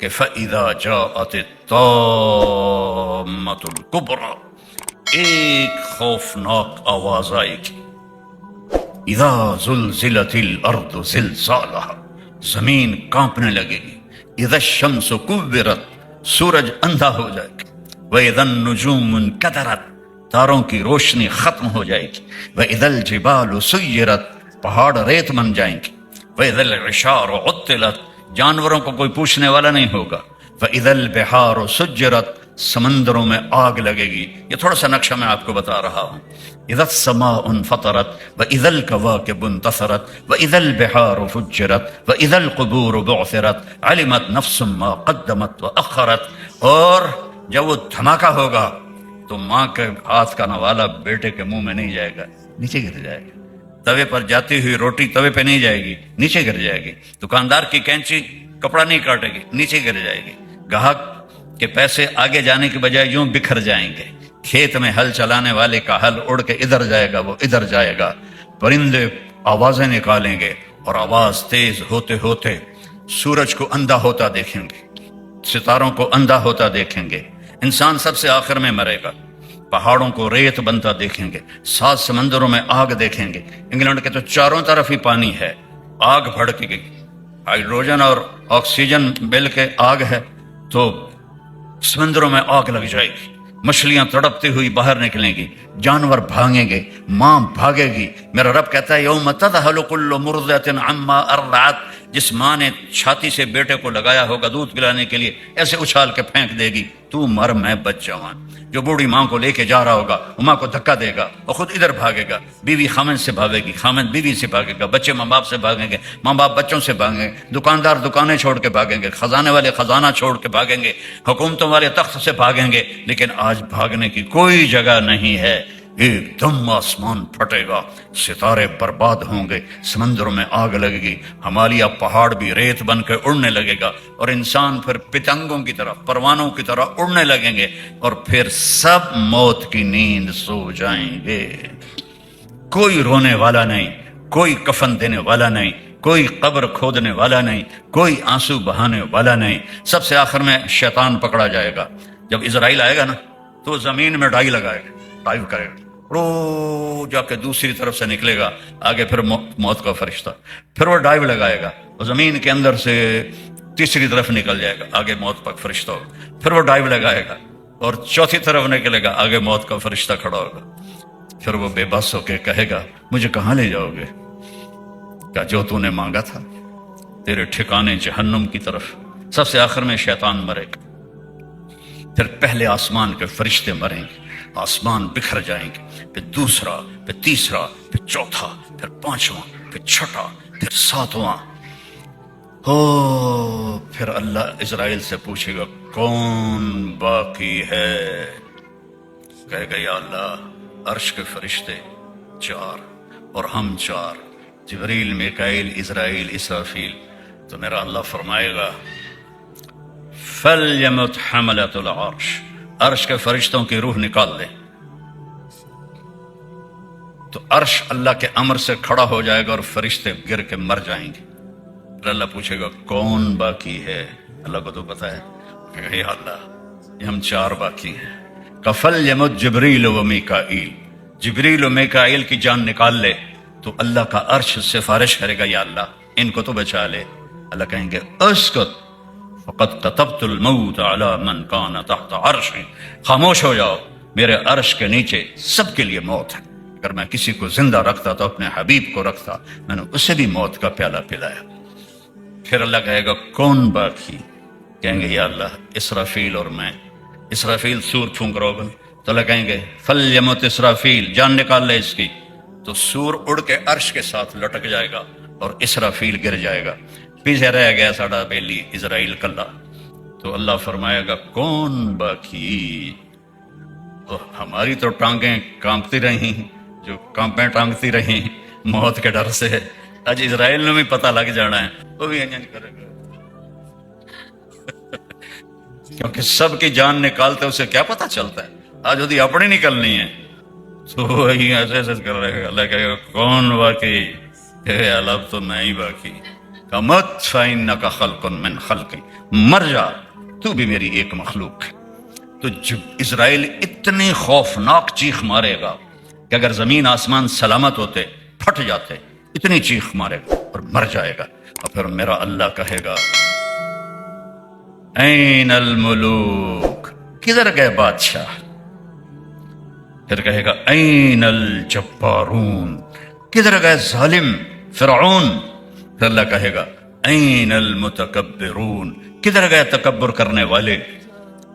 کہ فَإِذَا جَاءَتِ الطَّامَّةُ الْكُبْرَى، ایک خوفناک آواز آئے گی، اذا زلزلت الارض زلزالها، زمین کانپنے لگے گی، اذا الشمس کورت، سورج اندھا ہو جائے گا، واذا النجوم انکدرت، تاروں کی روشنی ختم ہو جائے گی، واذا الجبال سیرت، پہاڑ ریت بن جائیں گے، واذا العشار عطلت، جانوروں کو کوئی پوچھنے والا نہیں ہوگا، واذا البحار سجرت، سمندروں میں آگ لگے گی۔ یہ تھوڑا سا نقشہ میں آپ کو بتا رہا ہوں۔ اذا السماء انفطرت واذا الكواكب انتثرت واذا البحار فجرت واذا القبور بعثرت علمت نفس ما قدمت واخرت، اور جب وہ دھماکہ ہوگا تو ماں کے ہاتھ کا نوالا بیٹے کے منہ میں نہیں جائے گا، نیچے گر جائے گا۔ توے پر جاتی ہوئی روٹی توے پہ نہیں جائے گی، نیچے گر جائے گی۔ دکاندار کی کینچی کپڑا نہیں کاٹے گی، نیچے گر جائے گی۔ گاہک کے پیسے آگے جانے کے بجائے یوں بکھر جائیں گے۔ کھیت میں ہل چلانے والے کا ہل اڑ کے ادھر جائے گا، وہ ادھر جائے گا۔ پرندے آوازیں نکالیں گے اور آواز تیز ہوتے ہوتے سورج کو اندھا ہوتا دیکھیں گے، ستاروں کو اندھا ہوتا دیکھیں گے۔ انسان سب سے آخر میں مرے گا۔ پہاڑوں کو ریت بنتا دیکھیں گے، 7 سمندروں میں آگ دیکھیں گے۔ انگلینڈ کے تو چاروں طرف ہی پانی ہے، آگ بھڑک گئی، ہائیڈروجن اور آکسیجن مل کے آگ ہے، تو سمندروں میں آگ لگ جائے گی، مچھلیاں تڑپتی ہوئی باہر نکلیں گی، جانور بھاگیں گے، ماں بھاگے گی۔ میرا رب کہتا ہے یوم تذہل کل مرضعۃ عما ارضعت، جس ماں نے چھاتی سے بیٹے کو لگایا ہوگا دودھ پلانے کے لیے، ایسے اچھال کے پھینک دے گی، تو مر میں بچ جوان۔ جو بوڑھی ماں کو لے کے جا رہا ہوگا وہ ماں کو دھکا دے گا، وہ خود ادھر بھاگے گا، بیوی خامن سے بھاگے گی، خامن بیوی سے بھاگے گا، بچے ماں باپ سے بھاگیں گے، ماں باپ بچوں سے بھاگیں گے، دکاندار دکانیں چھوڑ کے بھاگیں گے، خزانے والے خزانہ چھوڑ کے بھاگیں گے، حکومتوں والے تخت سے بھاگیں گے۔ لیکن آج بھاگنے کی کوئی جگہ نہیں ہے۔ ایک دم آسمان پھٹے گا، ستارے برباد ہوں گے، سمندروں میں آگ لگے گی، ہمالیہ پہاڑ بھی ریت بن کے اڑنے لگے گا، اور انسان پھر پتنگوں کی طرح، پروانوں کی طرح اڑنے لگیں گے، اور پھر سب موت کی نیند سو جائیں گے۔ کوئی رونے والا نہیں، کوئی کفن دینے والا نہیں، کوئی قبر کھودنے والا نہیں، کوئی آنسو بہانے والا نہیں۔ سب سے آخر میں شیطان پکڑا جائے گا۔ جب اسرائیل آئے گا نا تو زمین میں ڈائی لگائے گا، ڈائیو کرے گا، رو جا کے دوسری طرف سے نکلے گا، آگے پھر موت کا فرشتہ، پھر وہ ڈائیو لگائے گا، وہ زمین کے اندر سے تیسری طرف نکل جائے گا، آگے موت کا فرشتہ ہوگا، پھر وہ ڈائیو لگائے گا اور چوتھی طرف نکلے گا، آگے موت کا فرشتہ کھڑا ہوگا۔ پھر وہ بے بس ہو کے کہے گا مجھے کہاں لے جاؤ گے؟ کیا جو تو نے مانگا تھا، تیرے ٹھکانے جہنم کی طرف۔ سب سے آخر میں شیطان مرے گا، پھر پہلے آسمان کے فرشتے مریں گے، آسمان بکھر جائیں گے، پھر دوسرا، پھر تیسرا، پھر چوتھا، پھر پانچواں، پھر چھٹا، پھر ساتواں۔ پھر اللہ اسرائیل سے پوچھے گا کون باقی ہے؟ کہے گا یا اللہ عرش کے فرشتے 4 اور ہم 4، جبریل، میکائیل، اسرائیل، اسرافیل۔ تو میرا اللہ فرمائے گا فَلْيَمُتْ حَمَلَةُ الْعَرْشِ، عرش کے فرشتوں کی روح نکال دیں۔ تو عرش اللہ کے امر سے کھڑا ہو جائے گا اور فرشتے گر کے مر جائیں گے۔ پھر اللہ پوچھے گا کون باقی ہے؟ اللہ کو تو پتا ہے، کہے گا یا اللہ یہ ہم 4 باقی ہیں۔ فَلْيَمُتْ جبریل و میکائیل، جبریل و میکائیل کی جان نکال لے تو اللہ کا عرش سفارش کرے گا یا اللہ ان کو تو بچا لے۔ اللہ کہیں گے اسکت فقد كتبت الموت على من كان تحت عرشی، خاموش ہو جاؤ، میرے عرش کے نیچے سب کے لیے موت ہے۔ اگر میں کسی کو زندہ رکھتا تو اپنے حبیب کو رکھتا، میں نے اسے بھی موت کا پیالہ پلایا۔ پھر اللہ کہے گا کون باقی؟ کہیں گے یا اللہ اسرافیل اور میں۔ اسرافیل سور پھونک رہا ہوگا تو اللہ کہیں گے فَلْيَمُتْ اسرافیل، جان نکال لے اس کی۔ تو سور اڑ کے عرش کے ساتھ لٹک جائے گا اور اسرافیل گر جائے گا، پیچھے رہ گیا ساڑا بیلی اسرائیل کلا۔ تو اللہ فرمائے گا کون باقی؟ تو ہماری تو ٹانگیں کانپتی رہیں، جو کانپیں ٹانگتی رہیں موت کے ڈر سے، آج اسرائیل نے بھی پتہ لگ جانا ہے، وہ بھی انجن کرے گا کیونکہ سب کی جان نکالتے اسے کیا پتہ چلتا ہے، آج وہ اپنی نکلنی ہے تو وہی ایسے ایسے کر رہے گا۔ اللہ کہے گا کون باقی؟ اللہ تو میں ہی باقی، کہ مت فإنک خلق من خلقی، مر جا، تو بھی میری ایک مخلوق ہے۔ تو جب اسرائیل اتنی خوفناک چیخ مارے گا کہ اگر زمین آسمان سلامت ہوتے پھٹ جاتے، اتنی چیخ مارے گا اور مر جائے گا، اور پھر میرا اللہ کہے گا این الملوک، کدھر گئے بادشاہ؟ پھر کہے گا این الجبارون، کدھر گئے ظالم فرعون؟ پھر اللہ کہے گا این المتکبرون، کدھر گئے تکبر کرنے والے؟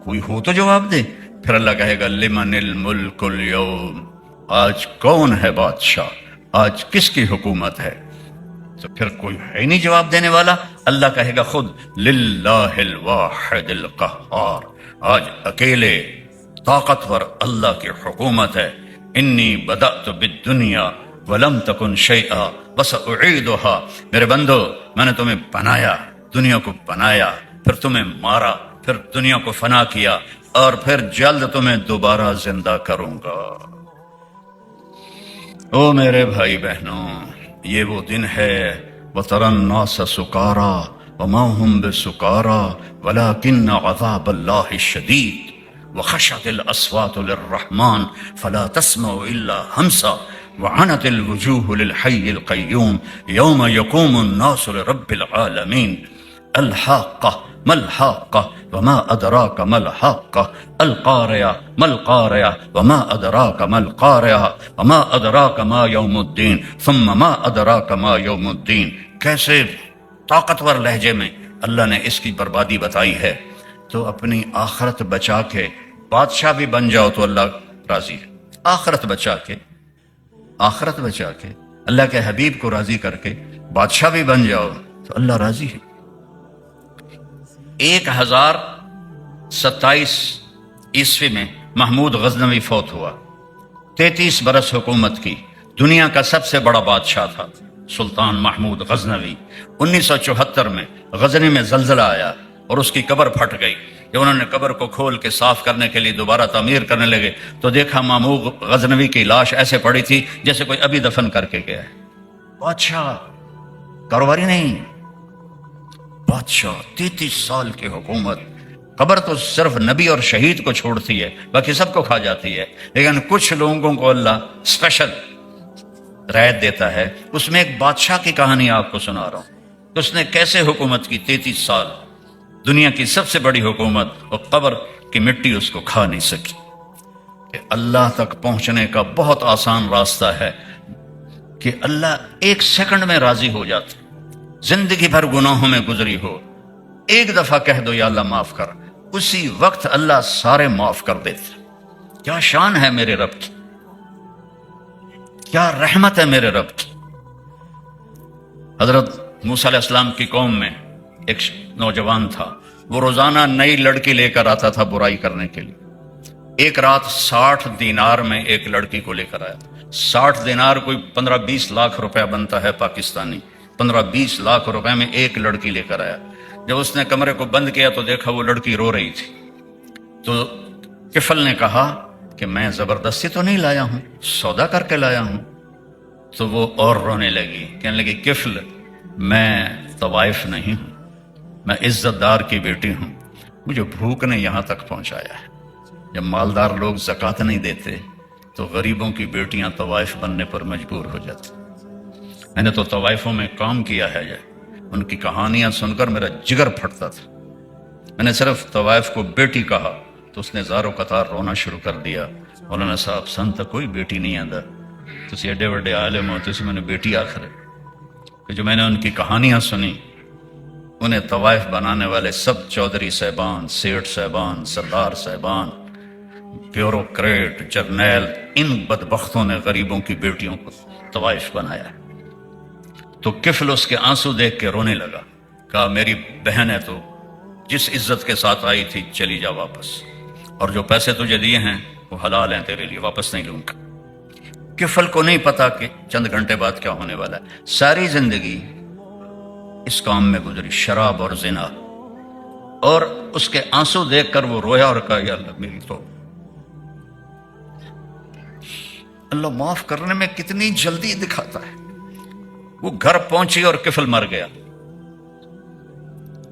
کوئی ہو تو جواب دے۔ پھر اللہ کہے گا لمن الملک اليوم، آج کون ہے بادشاہ، آج کس کی حکومت ہے؟ تو پھر کوئی ہے نہیں جواب دینے والا۔ اللہ کہے گا خود للہ الواحد القہار، آج اکیلے طاقتور اللہ کی حکومت ہے۔ انی بدأت بالدنیا ولم تکن شیئا وسأعیدها، میرے بندو میں نے تمہیں بنایا، دنیا کو بنایا، پھر تمہیں مارا، پھر دنیا کو فنا کیا، اور پھر جلد تمہیں دوبارہ زندہ کروں گا۔ او میرے بھائی بہنوں، یہ وہ دن ہے وَتَرَى النَّاسَ سُكَارَىٰ وَمَا هُمْ بِسُكَارَىٰ وَلَٰكِنَّ عَذَابَ اللَّهِ شَدِيدٌ وَخَشَعَتِ الْأَصْوَاتُ لِلرَّحْمَٰنِ فَلَا تَسْمَعُ إِلَّا هَمْسًا وَعَنَتِ الْوُجُوهُ لِلْحَيِّ الْقَيُّومِ يَوْمَ يَقُومُ النَّاسُ لِرَبِّ الْعَالَمِينَ الْحَاقَّةُ ما الحاقة وما أدراك ما الحاقة القارعة ما القارعة وما أدراك ما القارعة وما أدراك ما يوم الدين ثم ما أدراك ما يوم الدين۔ کیسے طاقتور لہجے میں اللہ نے اس کی بربادی بتائی ہے۔ تو اپنی آخرت بچا کے بادشاہ بھی بن جاؤ تو اللہ راضی ہے، آخرت بچا کے اللہ کے حبیب کو راضی کر کے بادشاہ بھی بن جاؤ تو اللہ راضی ہے۔ 1027 عیسوی میں محمود غزنوی فوت ہوا، 33 برس حکومت کی، دنیا کا سب سے بڑا بادشاہ تھا سلطان محمود غزنوی۔ 1974 میں غزنی میں زلزلہ آیا اور اس کی قبر پھٹ گئی۔ جب انہوں نے قبر کو کھول کے صاف کرنے کے لیے دوبارہ تعمیر کرنے لگے تو دیکھا محمود غزنوی کی لاش ایسے پڑی تھی جیسے کوئی ابھی دفن کر کے گیا ہے۔ بادشاہ، کاروباری نہیں، بادشاہ، 33 سال کی حکومت۔ قبر تو صرف نبی اور شہید کو چھوڑتی ہے، باقی سب کو کھا جاتی ہے، لیکن کچھ لوگوں کو اللہ اسپیشل رعایت دیتا ہے۔ اس میں ایک بادشاہ کی کہانی آپ کو سنا رہا ہوں، اس نے کیسے حکومت کی 33 سال، دنیا کی سب سے بڑی حکومت، اور قبر کی مٹی اس کو کھا نہیں سکی۔ کہ اللہ تک پہنچنے کا بہت آسان راستہ ہے کہ اللہ ایک سیکنڈ میں راضی ہو جاتا۔ زندگی بھر گناہوں میں گزری ہو، ایک دفعہ کہہ دو یا اللہ معاف کر، اسی وقت اللہ سارے معاف کر دیتے۔ کیا شان ہے میرے رب کی، کیا رحمت ہے میرے رب کی۔ حضرت موسیٰ علیہ السلام کی قوم میں ایک نوجوان تھا، وہ روزانہ نئی لڑکی لے کر آتا تھا برائی کرنے کے لیے۔ ایک رات 60 دینار میں ایک لڑکی کو لے کر آیا۔ 60 دینار کوئی 15-20 لاکھ روپے بنتا ہے پاکستانی، 15-20 لاکھ روپے میں ایک لڑکی لے کر آیا۔ جب اس نے کمرے کو بند کیا تو دیکھا وہ لڑکی رو رہی تھی۔ تو کفل نے کہا کہ میں زبردستی تو نہیں لایا ہوں، سودا کر کے لایا ہوں۔ تو وہ اور رونے لگی، کہنے لگی کفل، میں طوائف نہیں ہوں، میں عزت دار کی بیٹی ہوں، مجھے بھوک نے یہاں تک پہنچایا ہے۔ جب مالدار لوگ زکوٰۃ نہیں دیتے تو غریبوں کی بیٹیاں طوائف بننے پر مجبور ہو جاتی۔ میں نے تو طوائفوں میں کام کیا ہے، ان کی کہانیاں سن کر میرا جگر پھٹتا تھا۔ میں نے صرف طوائف کو بیٹی کہا تو اس نے زاروں قطار رونا شروع کر دیا۔ مولانا صاحب سن تو کوئی بیٹی نہیں آتا، تسی ایڈے وڈے عالم ہو، تسی میں نے بیٹی آخر ہے۔ کہ جو میں نے ان کی کہانیاں سنی، انہیں طوائف بنانے والے سب چودھری صاحبان، سیٹھ صاحبان، سردار صاحبان، بیوروکریٹ، جرنیل، ان بدبختوں نے غریبوں کی بیٹیوں کو طوائف بنایا۔ تو کفل اس کے آنسو دیکھ کے رونے لگا، کہا میری بہن ہے تو جس عزت کے ساتھ آئی تھی چلی جا واپس، اور جو پیسے تجھے دیے ہیں وہ حلال ہیں تیرے لیے، واپس نہیں لوں گا۔ کفل کو نہیں پتا کہ چند گھنٹے بعد کیا ہونے والا ہے۔ ساری زندگی اس کام میں گزری، شراب اور زنا، اور اس کے آنسو دیکھ کر وہ رویا اور کہا یا اللہ میری تو اللہ معاف کرنے میں کتنی جلدی دکھاتا ہے۔ وہ گھر پہنچی اور کفل مر گیا۔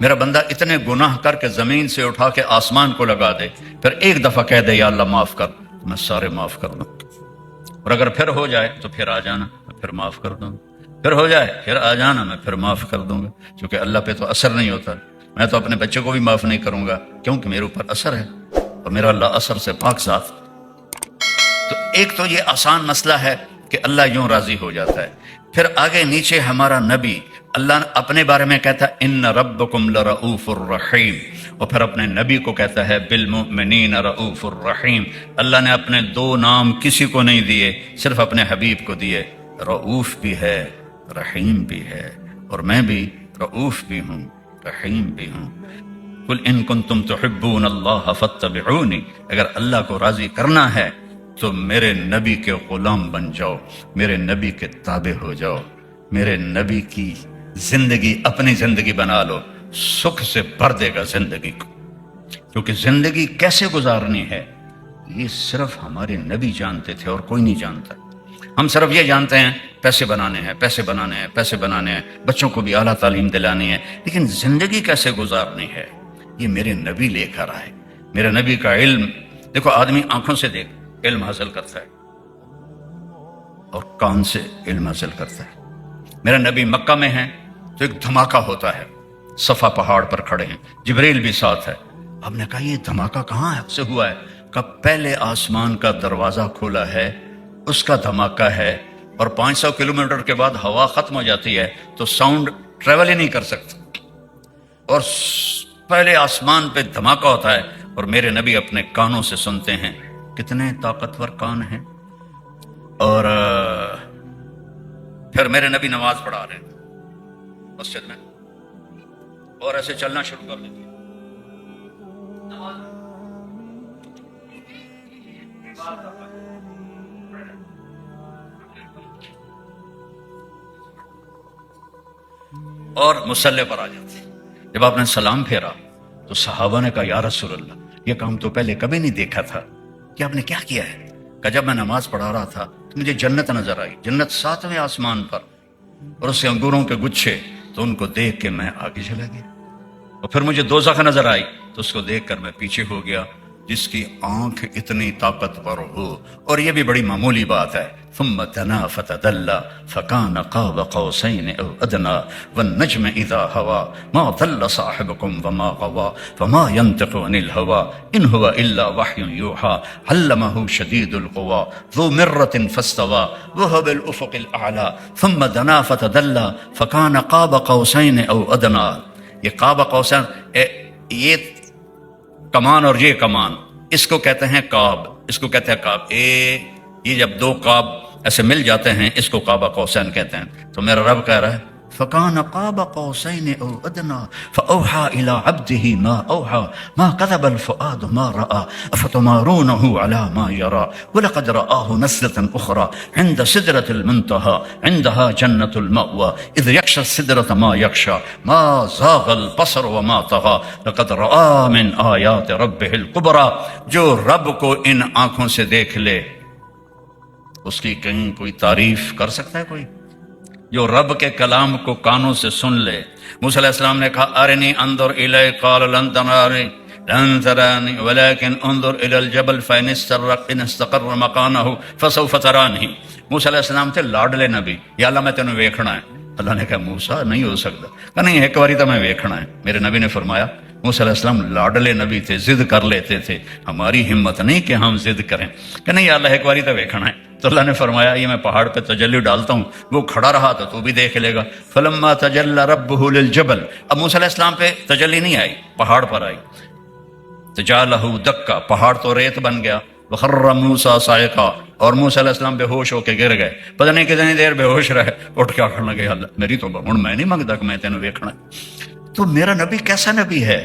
میرا بندہ اتنے گناہ کر کے زمین سے اٹھا کے آسمان کو لگا دے، پھر ایک دفعہ کہہ دے یا اللہ معاف کر، میں سارے معاف کر دوں، اور اگر پھر ہو جائے تو پھر آ جانا، میں پھر معاف کر دوں گا، پھر ہو جائے پھر آ جانا، میں پھر معاف کر دوں گا، کیونکہ اللہ پہ تو اثر نہیں ہوتا۔ میں تو اپنے بچے کو بھی معاف نہیں کروں گا کیونکہ میرے اوپر اثر ہے، اور میرا اللہ اثر سے پاک ذات۔ تو ایک تو یہ آسان مسئلہ ہے کہ اللہ یوں راضی ہو جاتا ہے۔ پھر آگے نیچے ہمارا نبی، اللہ اپنے بارے میں کہتا ہے ان ربکم لرؤوف الرحیم، اور پھر اپنے نبی کو کہتا ہے بالمؤمنین رؤوف الرحیم۔ اللہ نے اپنے دو نام کسی کو نہیں دیے، صرف اپنے حبیب کو دیے، رؤوف بھی ہے رحیم بھی ہے، اور میں بھی رؤوف بھی ہوں رحیم بھی ہوں۔ قل ان کنتم تحبون اللہ فاتبعونی، اگر اللہ کو راضی کرنا ہے تو میرے نبی کے غلام بن جاؤ، میرے نبی کے تابع ہو جاؤ، میرے نبی کی زندگی اپنی زندگی بنا لو، سکھ سے بھر دے گا زندگی کو۔ کیونکہ زندگی کیسے گزارنی ہے یہ صرف ہمارے نبی جانتے تھے اور کوئی نہیں جانتا۔ ہم صرف یہ جانتے ہیں پیسے بنانے ہیں، پیسے بنانے ہیں، پیسے بنانے ہیں، بچوں کو بھی اعلیٰ تعلیم دلانی ہے، لیکن زندگی کیسے گزارنی ہے یہ میرے نبی لے کر آئے۔ میرے نبی کا علم دیکھو، آدمی آنکھوں سے دیکھ علم حاصل کرتا ہے اور کان سے علم حاصل کرتا ہے۔ میرا نبی مکہ میں ہے تو ایک دھماکہ ہوتا ہے، صفا پہاڑ پر کھڑے ہیں، جبریل بھی ساتھ ہے۔ آپ نے کہا یہ دھماکہ کہاں سے ہوا ہے؟ کہ پہلے آسمان کا دروازہ کھولا ہے، اس کا دھماکہ ہے، اور 500 کلومیٹر کے بعد ہوا ختم ہو جاتی ہے تو ساؤنڈ ٹریول ہی نہیں کر سکتا، اور پہلے آسمان پہ دھماکہ ہوتا ہے اور میرے نبی اپنے کانوں سے سنتے ہیں۔ کتنے طاقتور کان ہیں۔ اور پھر میرے نبی نماز پڑھا رہے ہیں مسجد میں، اور ایسے چلنا شروع کر دیتے ہیں۔ اور مصلی پر آ جاتے ہیں۔ جب آپ نے سلام پھیرا تو صحابہ نے کہا یا رسول اللہ یہ کام تو پہلے کبھی نہیں دیکھا تھا، کہ آپ نے کیا کیا ہے؟ کہ جب میں نماز پڑھا رہا تھا تو مجھے جنت نظر آئی، جنت 7ویں آسمان پر، اور اس سے انگوروں کے گچھے، تو ان کو دیکھ کے میں آگے چلا گیا، اور پھر مجھے دوزخ نظر آئی تو اس کو دیکھ کر میں پیچھے ہو گیا۔ جس کی آنکھ اتنی طاقتور ہو، اور یہ بھی بڑی معمولی بات ہے، ثم دنا فتدلى فكان قاب قوسين او ادنى والنجم اذا هوى ما ضل صاحبكم وما غوى وما ينطق عن الهوى ان هو الا وحي يوحى علمه شديد القوى ذو مرة فاستوى وهو بالافق الاعلى ثم دنا فتدلى فكان قاب قوسين او ادنى۔ یہ قاب قوسین، یہ کمان اور یہ کمان، اس کو کہتے ہیں کعب، اس کو کہتے ہیں کعب۔ یہ جب دو کعب ایسے مل جاتے ہیں اس کو قاب قوسین کہتے ہیں۔ تو میرا رب کہہ رہا ہے فَكَانَ قَابَ قَوْسَيْنِ أَوْ أَدْنَىٰ فَأَوْحَىٰ إِلَىٰ عَبْدِهِ مَا أَوْحَىٰ مَا كَذَبَ الْفُؤَادُ مَا رَأَىٰ أَفَتُمَارُونَهُ عَلَىٰ مَا يَرَىٰ وَلَقَدْ رَآهُ نَزْلَةً أُخْرَىٰ عِندَ سِدْرَةِ الْمُنتَهَىٰ عِندَهَا جَنَّةُ الْمَأْوَىٰ إِذْ يَغْشَى السِّدْرَةَ مَا يَغْشَىٰ مَا زَاغَ الْبَصَرُ وَمَا طَغَىٰ لَقَدْ رَآىٰ مِنْ آيَاتِ رَبِّهِ الْكُبْرَىٰ۔ جو رب کو ان آنکھوں سے دیکھ لے اس کی کہیں کوئی تعریف کر سکتا ہے کوئی؟ جو رب کے کلام کو کانوں سے سن لے۔ موسیٰ علیہ السلام نے کہا ارنی انظر الی، قال لن ترانی ولكن انظر الى الجبل فإن استقر مکانہ فسوف ترانی۔ موسیٰ علیہ السلام تھے لاڈلے نبی، یا اللہ میں تینوں ویکھنا ہے۔ اللہ نے کہا موسیٰ نہیں ہو سکتا، کہ نہیں ایک باری تو میں ویکھنا ہے۔ میرے نبی نے فرمایا موسیٰ علیہ السلام لاڈلے نبی تھے، ضد کر لیتے تھے، ہماری ہمت نہیں کہ ہم ضد کریں، کہ نہیں اللہ ایک باری تو ویکھنا ہے۔ تو اللہ نے فرمایا یہ میں پہاڑ پہ تجلی ڈالتا ہوں، وہ کھڑا رہا تو بھی دیکھ لے گا۔ فلما تجلی ربہ للجبل، اب موسیٰ علیہ السلام پہ تجلی نہیں آئی، پہاڑ پر آئی، تجالہ دکا، پہاڑ تو ریت بن گیا۔ وخر موسیٰ صاعقا، اور موسیٰ علیہ السلام بے ہوش ہو کے گر گئے، پتہ نہیں کتنی دیر بے ہوش رہے، اٹھ کے آخر لگے اللہ میری تو ہن میں نہیں منگتا کہ میں تینوں ویکھنا ہے۔ تو میرا نبی کیسا نبی ہے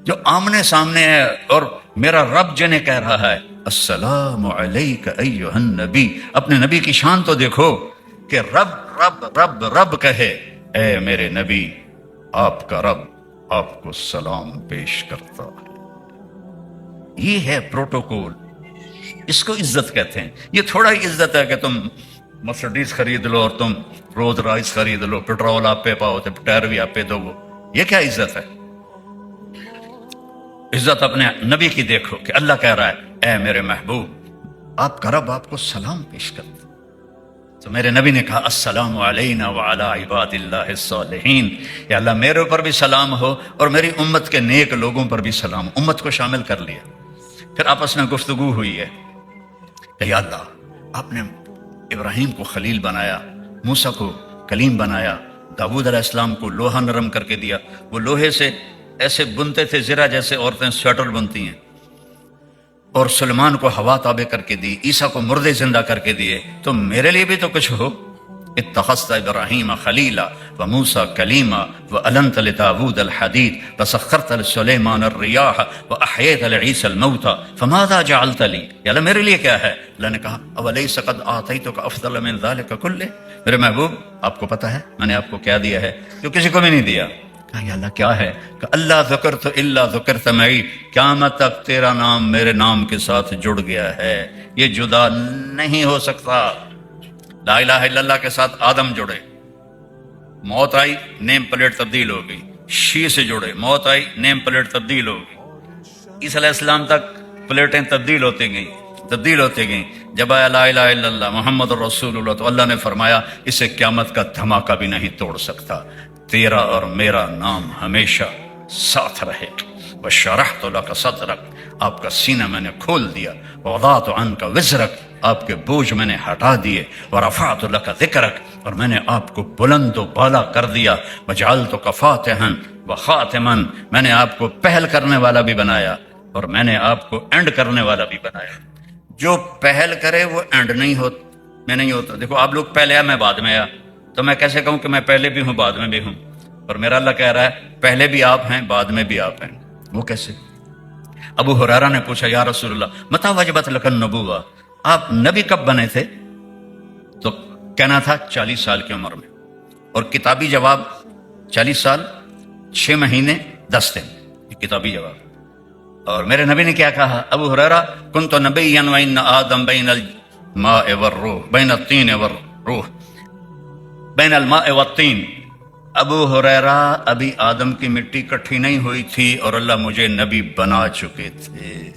جو آمنے سامنے ہے، اور میرا رب جنہیں کہہ رہا ہے السلام علیک ایھا النبی۔ اپنے نبی کی شان تو دیکھو کہ رب رب رب رب کہے اے میرے نبی آپ کا رب آپ کو سلام پیش کرتا ہے۔ یہ ہے پروٹوکول، اس کو عزت کہتے ہیں۔ یہ تھوڑا ہی عزت ہے کہ تم مرسڈیز خرید لو اور تم رولز رائس خرید لو، پیٹرول آپ پہ پاؤ تو ٹائر بھی آپ پہ دو، یہ کیا عزت ہے؟ عزت اپنے نبی کی دیکھو کہ اللہ کہہ رہا ہے اے میرے محبوب آپ کا رب آپ کو سلام پیش کرتا، تو میرے نبی نے کہا السلام علینا وعلی عباد اللہ الصالحین، یا اللہ میرے اوپر بھی سلام ہو اور میری امت کے نیک لوگوں پر بھی سلام، امت کو شامل کر لیا۔ پھر آپس میں گفتگو ہوئی ہے کہ یا اللہ آپ نے ابراہیم کو خلیل بنایا، موسیٰ کو کلیم بنایا، داؤد علیہ السلام کو لوہا نرم کر کے دیا، وہ لوہے سے ایسے بنتے تھے زرہ جیسے عورتیں سویٹر بنتی ہیں، اور سلیمان کو ہوا تابع کر کے دی، عیسیٰ کو مردے زندہ کر کے دیے، تو میرے لیے بھی تو کچھ ہو۔ اتخذت ابراہیم خلیلا وموسیٰ کلیما وألنت لداود الحدید وسخرت لسلیمان الریاح وأحییت لعیسی الموتى فماذا جعلت لی، یا اللہ میرے لیے کیا ہے؟ اللہ نے کہا اولیس قد آتیتک افضل من ذلک کلہ، میرے محبوب آپ کو پتہ ہے میں نے آپ کو کیا دیا ہے جو کسی کو بھی نہیں دیا؟ کہا یا اللہ کیا ہے؟ کہ اللہ ذکرت الا ذکرت معی، قیامت تک تیرا نام میرے نام کے ساتھ جڑ گیا ہے، یہ جدا نہیں ہو سکتا۔ لا الہ الا اللہ کے ساتھ آدم جڑے، موت آئی نیم پلیٹ تبدیل ہو گئی، شی سے جڑے، موت آئی نیم پلیٹ تبدیل ہو گئی، عیسیٰ علیہ السلام تک پلیٹیں تبدیل ہوتی گئیں، جب آیا لا الہ الا اللہ محمد رسول اللہ تو اللہ نے فرمایا اسے قیامت کا دھماکہ بھی نہیں توڑ سکتا، تیرا اور میرا نام ہمیشہ ساتھ رہے۔ وشرحت لک صدرک، آپ کا سینہ میں نے کھول دیا، ووضعت عنک وزرک، آپ کے بوجھ میں نے ہٹا دیے، ورفعت لک ذکرک، اور میں نے آپ کو بلند و بالا کر دیا، وجعلتک فاتحا وخاتما، میں نے آپ کو پہل کرنے والا بھی بنایا اور میں نے آپ کو اینڈ کرنے والا بھی بنایا۔ جو پہل کرے وہ اینڈ نہیں ہوتا۔ دیکھو آپ لوگ پہلے آیا میں بعد میں آیا، تو میں کیسے کہوں کہ میں پہلے بھی ہوں بعد میں بھی ہوں؟ اور میرا اللہ کہہ رہا ہے پہلے بھی آپ ہیں بعد میں بھی آپ ہیں، وہ کیسے؟ ابو ہریرہ نے پوچھا یا رسول اللہ متی وجبت لک النبوہ، آپ نبی کب بنے تھے؟ تو کہنا تھا 40 سال کی عمر میں، اور کتابی جواب 40 سال 6 مہینے 10 دن، یہ کتابی جواب۔ اور میرے نبی نے کیا کہا؟ ابو ہریرہ کنت نبیا وان آدم بین الماء والروح، بین الطین والروح، بین الماء والطین، ابو ہریرہ ابھی آدم کی مٹی کٹھی نہیں ہوئی تھی اور اللہ مجھے نبی بنا چکے تھے۔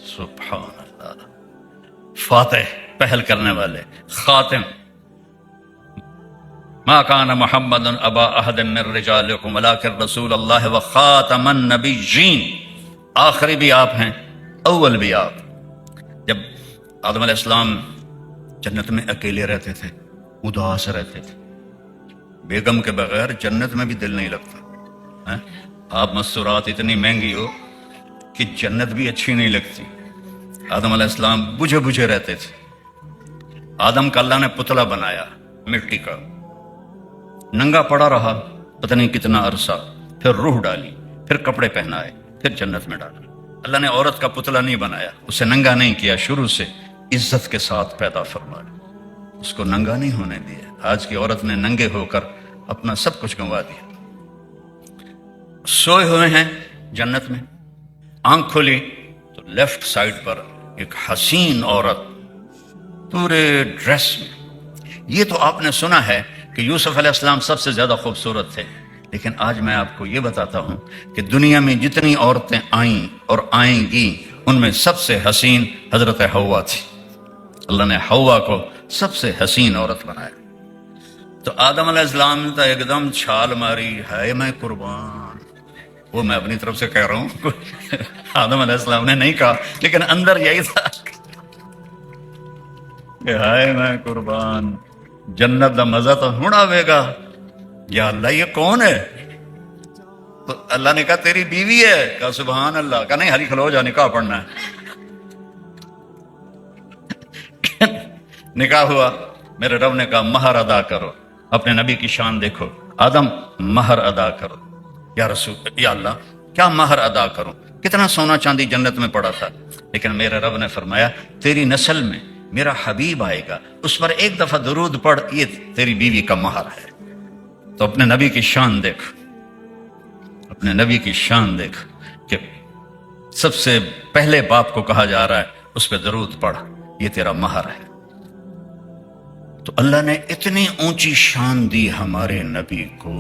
سبحان اللہ، فاتح پہل کرنے والے، خاتم، ما کان محمد ابا احد من رجالکم ولکن رسول اللہ وخاتم النبیین، آخری بھی آپ ہیں اول بھی آپ۔ جب آدم علیہ السلام جنت میں اکیلے رہتے تھے، اداس رہتے تھے، بیگم کے بغیر جنت میں بھی دل نہیں لگتا، آپ مستورات اتنی مہنگی ہو کہ جنت بھی اچھی نہیں لگتی۔ آدم علیہ السلام بجھے بجھے رہتے تھے، آدم کا اللہ نے پتلا بنایا مٹی کا، ننگا پڑا رہا پتہ نہیں کتنا عرصہ، پھر روح ڈالی، پھر کپڑے پہنائے، پھر جنت میں ڈالا۔ اللہ نے عورت کا پتلا نہیں بنایا، اسے ننگا نہیں کیا، شروع سے عزت کے ساتھ پیدا فرمایا، اس کو ننگا نہیں ہونے دیا۔ آج کی عورت نے ننگے ہو کر اپنا سب کچھ گنوا دیا۔ سوئے ہوئے ہیں جنت میں، آنکھ کھولی تو لیفٹ سائڈ پر ایک حسین عورت پورے ڈریس میں۔ یہ تو آپ نے سنا ہے کہ یوسف علیہ السلام سب سے زیادہ خوبصورت تھے، لیکن آج میں آپ کو یہ بتاتا ہوں کہ دنیا میں جتنی عورتیں آئیں اور آئیں گی ان میں سب سے حسین حضرت حوا تھی۔ اللہ نے حوا کو سب سے حسین عورت بنایا۔ تو آدم علیہ السلام نے تو ایک دم چھال ماری، ہے میں قربان، وہ میں اپنی طرف سے کہہ رہا ہوں، آدم علیہ السلام نے نہیں کہا، لیکن اندر یہی تھا کہ ہائے میں قربان، جنت دا مزہ تو ہوں آئے گا۔ یا اللہ یہ کون ہے؟ تو اللہ نے کہا تیری بیوی ہے۔ کہا سبحان اللہ۔ کہا نہیں حلی کھلو جا، نکاح پڑھنا ہے۔ نکاح ہوا، میرے رب نے کہا مہر ادا کرو، اپنے نبی کی شان دیکھو، آدم مہر ادا کرو۔ یا رسول، یا اللہ کیا مہر ادا کروں؟ کتنا سونا چاندی جنت میں پڑا تھا، لیکن میرے رب نے فرمایا تیری نسل میں میرا حبیب آئے گا، اس پر ایک دفعہ درود پڑھ، یہ تیری بیوی کا مہر ہے۔ تو اپنے نبی کی شان دیکھ، اپنے نبی کی شان دیکھ کہ سب سے پہلے باپ کو کہا جا رہا ہے اس پہ درود پڑھ، یہ تیرا مہر ہے۔ تو اللہ نے اتنی اونچی شان دی ہمارے نبی کو،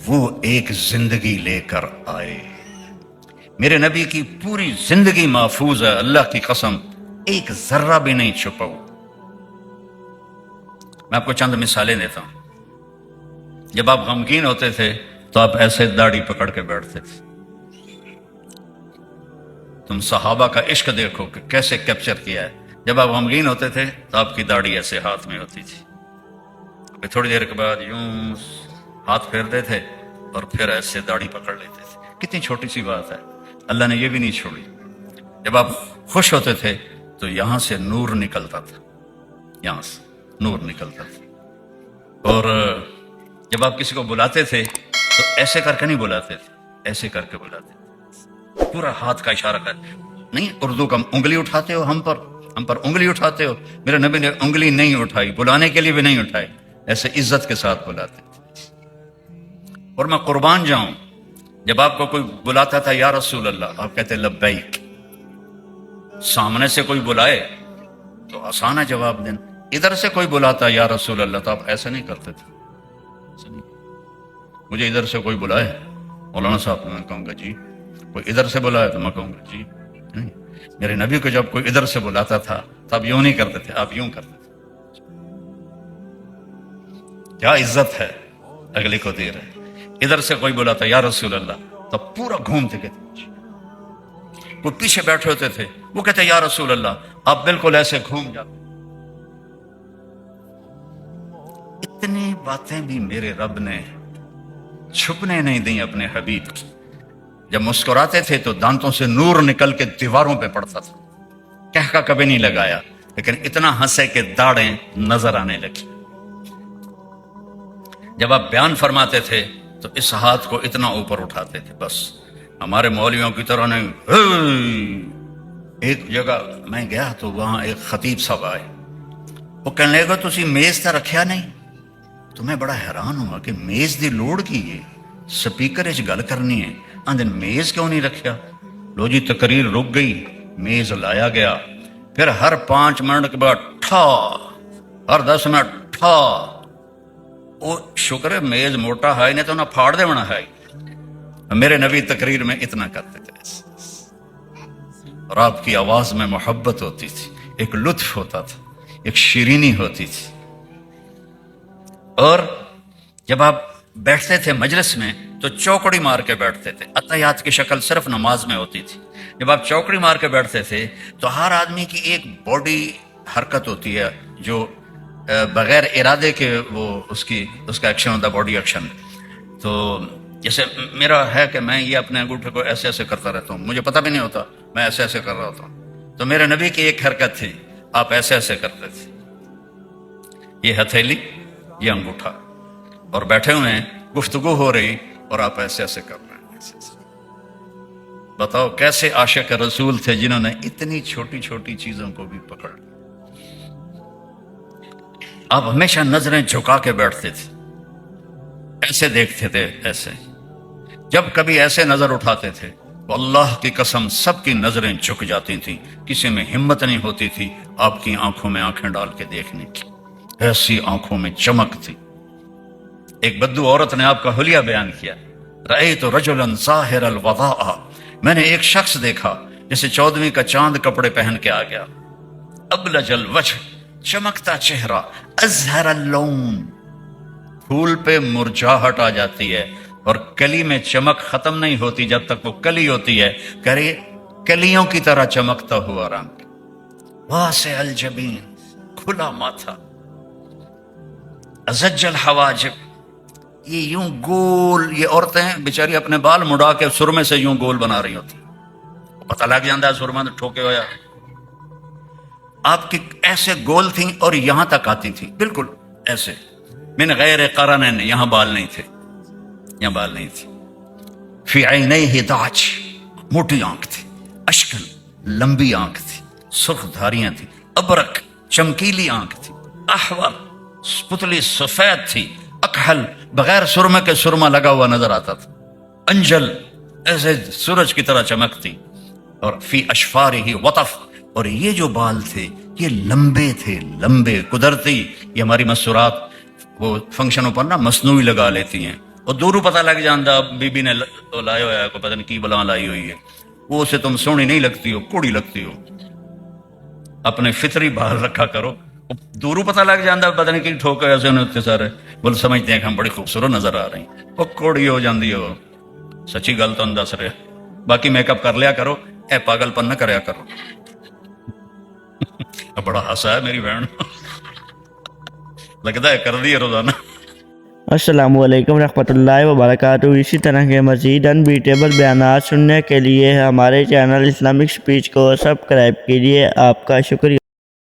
وہ ایک زندگی لے کر آئے. میرے نبی کی پوری زندگی محفوظ ہے، اللہ کی قسم ایک ذرہ بھی نہیں چھپا ہوا. میں آپ کو چند مثالیں دیتا ہوں. جب آپ غمگین ہوتے تھے تو آپ ایسے داڑھی پکڑ کے بیٹھتے تھے. تم صحابہ کا عشق دیکھو کہ کیسے کیپچر کیا ہے. جب آپ غمگین ہوتے تھے تو آپ کی داڑھی ایسے ہاتھ میں ہوتی تھی، پھر تھوڑی دیر کے بعد یوں ہاتھ پھیرتے تھے اور پھر ایسے داڑھی پکڑ لیتے تھے. کتنی چھوٹی سی بات ہے، اللہ نے یہ بھی نہیں چھوڑی. جب آپ خوش ہوتے تھے تو یہاں سے نور نکلتا تھا، یہاں سے نور نکلتا تھا. اور جب آپ کسی کو بلاتے تھے تو ایسے کر کے نہیں بلاتے تھے، ایسے کر کے بلاتے تھے، پورا ہاتھ کا اشارہ کر. نہیں اردو کا انگلی اٹھاتے ہو، ہم پر انگلی اٹھاتے ہو. میرے نبی نے انگلی نہیں اٹھائی، بلانے کے لیے بھی نہیں اٹھائی، ایسے عزت کے ساتھ بلاتے تھے. اور میں قربان جاؤں، جب آپ کو کوئی بلاتا تھا یا رسول اللہ، آپ کہتے لبیک. سامنے سے کوئی بلائے تو آسان ہے جواب دینا. ادھر سے کوئی بلاتا یا رسول اللہ تو آپ ایسا نہیں کرتے تھے. مجھے ادھر سے کوئی بلائے مولانا صاحب، میں کہوں گا جی. کوئی ادھر سے بلائے تو میں کہوں گا جی. نہیں، میرے نبی کو جب کوئی ادھر سے بلاتا تھا تو آپ یوں نہیں کرتے تھے، آپ یوں کرتے تھے. کیا عزت ہے، اگلے کو دے رہے. ادھر سے کوئی بلاتا یا رسول اللہ تو پورا گھومتے کہتے جی. کوئی پیچھے بیٹھے ہوتے تھے وہ کہتے یا رسول اللہ، آپ بالکل ایسے گھوم جاتے. اتنی باتیں بھی میرے رب نے چھپنے نہیں دیں اپنے حبیب کی. جب مسکراتے تھے تو دانتوں سے نور نکل کے دیواروں پہ پڑتا تھا. کہہ کا کبھی نہیں لگایا، لیکن اتنا ہنسے کہ داڑیں نظر آنے لگی. جب آپ بیان فرماتے تھے تو اس ہاتھ کو اتنا اوپر اٹھاتے تھے، بس ہمارے مولویوں کی طرح نہیں. ایک جگہ میں گیا تو وہاں ایک خطیب صاحب آئے، وہ کہنے لگا تسی میز تا رکھیا نہیں. تو میں بڑا حیران ہوا کہ میز دی لوڑ کی ہے، سپیکر اچ گل کرنی ہے، اندر میز کیوں نہیں رکھیا. لو جی تقریر رک گئی، میز لایا گیا. پھر ہر 5 منٹ کے بعد ٹھا، ہر 10 منٹ ٹھا. وہ شکر ہے میز موٹا ہے، نہیں تو نہ پھاڑ دے بنا ہے. میرے نبی تقریر میں اتنا کرتے تھے، اور آپ کی آواز میں محبت ہوتی تھی، ایک لطف ہوتا تھا، ایک شیرینی ہوتی تھی. اور جب آپ بیٹھتے تھے مجلس میں تو چوکڑی مار کے بیٹھتے تھے. اتحیات کی شکل صرف نماز میں ہوتی تھی. جب آپ چوکڑی مار کے بیٹھتے تھے تو ہر آدمی کی ایک باڈی حرکت ہوتی ہے جو بغیر ارادے کے وہ اس کا ایکشن ہوتا ہے، باڈی ایکشن. تو جیسے میرا ہے کہ میں یہ اپنے انگوٹھے کو ایسے ایسے کرتا رہتا ہوں، مجھے پتہ بھی نہیں ہوتا میں ایسے ایسے کر رہا ہوتا ہوں. تو میرے نبی کی ایک حرکت تھی، آپ ایسے ایسے کرتے تھے، یہ ہتھیلی، یہ انگوٹھا، اور بیٹھے ہوئے ہیں، گفتگو ہو رہی اور آپ ایسے ایسے کر رہے ہیں. ایسے ایسے. بتاؤ کیسے عاشق رسول تھے جنہوں نے اتنی چھوٹی چھوٹی چیزوں کو بھی پکڑ لیا. آپ ہمیشہ نظریں جھکا کے بیٹھتے تھے، ایسے دیکھتے تھے ایسے. جب کبھی ایسے نظر اٹھاتے تھے تو اللہ کی قسم سب کی نظریں جھک جاتی تھیں. کسی میں ہمت نہیں ہوتی تھی آپ کی آنکھوں میں آنکھیں ڈال کے دیکھنے کی، ایسی آنکھوں میں چمک تھی. ایک بدو عورت نے آپ کا حلیہ بیان کیا، رأیت رجلا ظاہر الوضاء، میں نے ایک شخص دیکھا جسے 14ویں کا چاند کپڑے پہن کے آ گیا. ابلج الوجہ، چمکتا چہرہ، ازہر اللون، پھول پہ مرجھاہٹ آ جاتی ہے اور کلی میں چمک ختم نہیں ہوتی جب تک وہ کلی ہوتی ہے. کرے کلیوں کی طرح چمکتا ہوا رنگ، واسع الجبین، کھلا ماتھا، ازج الحواجب، یہ یوں گول. یہ عورتیں بیچاری اپنے بال مڑا کے سرمے سے یوں گول بنا رہی ہوتی، پتہ لگ جاتا ہے سرما ٹھوکے ہوا. آپ کی ایسے گول تھیں اور یہاں تک آتی تھی، بالکل ایسے، من غیر قرن، یہاں بال نہیں تھے، یہاں بال نہیں تھی. فی عینیہ داج، موٹی آنکھ تھی، اشکن، لمبی آنکھ تھی، سرخ دھاریاں تھی، ابرک، چمکیلی آنکھ تھی، احور، پتلی سفید تھی، اکحل، بغیر سرمے کے سرما لگا ہوا نظر آتا تھا، انجل، ایسے سورج کی طرح چمکتی. اور فی اشفارہ وطف، اور یہ جو بال تھے یہ لمبے تھے، لمبے. قدرتی یہ ہماری مستورات وہ فنکشنوں پر نا مصنوعی لگا لیتی ہیں، اور دوروں پتہ لگ جاندہ بی بی نے لایا ہوا ہے کوئی پتہ نہیں کی بلا لائی ہوئی ہے، وہ اسے تم سونی نہیں لگتی ہو، کوڑی لگتی ہو، اپنے فطری باہر رکھا کرو، دوروں پتہ لگ جاندہ پتہ نہیں کی ٹھوکا ایسے انہیں اتنے سارے بول سمجھتے ہیں کہ ہم بڑی خوبصورت نظر آ رہے ہیں، وہ کوڑی ہو جاندی ہو، سچی گل تو دس رہے، باقی میک اپ کر لیا کرو، اے پاگل پن نہ کریا کرو۔ بڑا ہنسا ہے میری بہن، لگتا ہے کر دی ہے روزانہ۔ السلام علیکم ورحمۃ اللہ وبرکاتہ۔ اسی طرح کے مزید انبیٹیبل بیانات سننے کے لیے ہمارے چینل اسلامک سپیچ کو سبسکرائب کیجیے۔ آپ کا شکریہ۔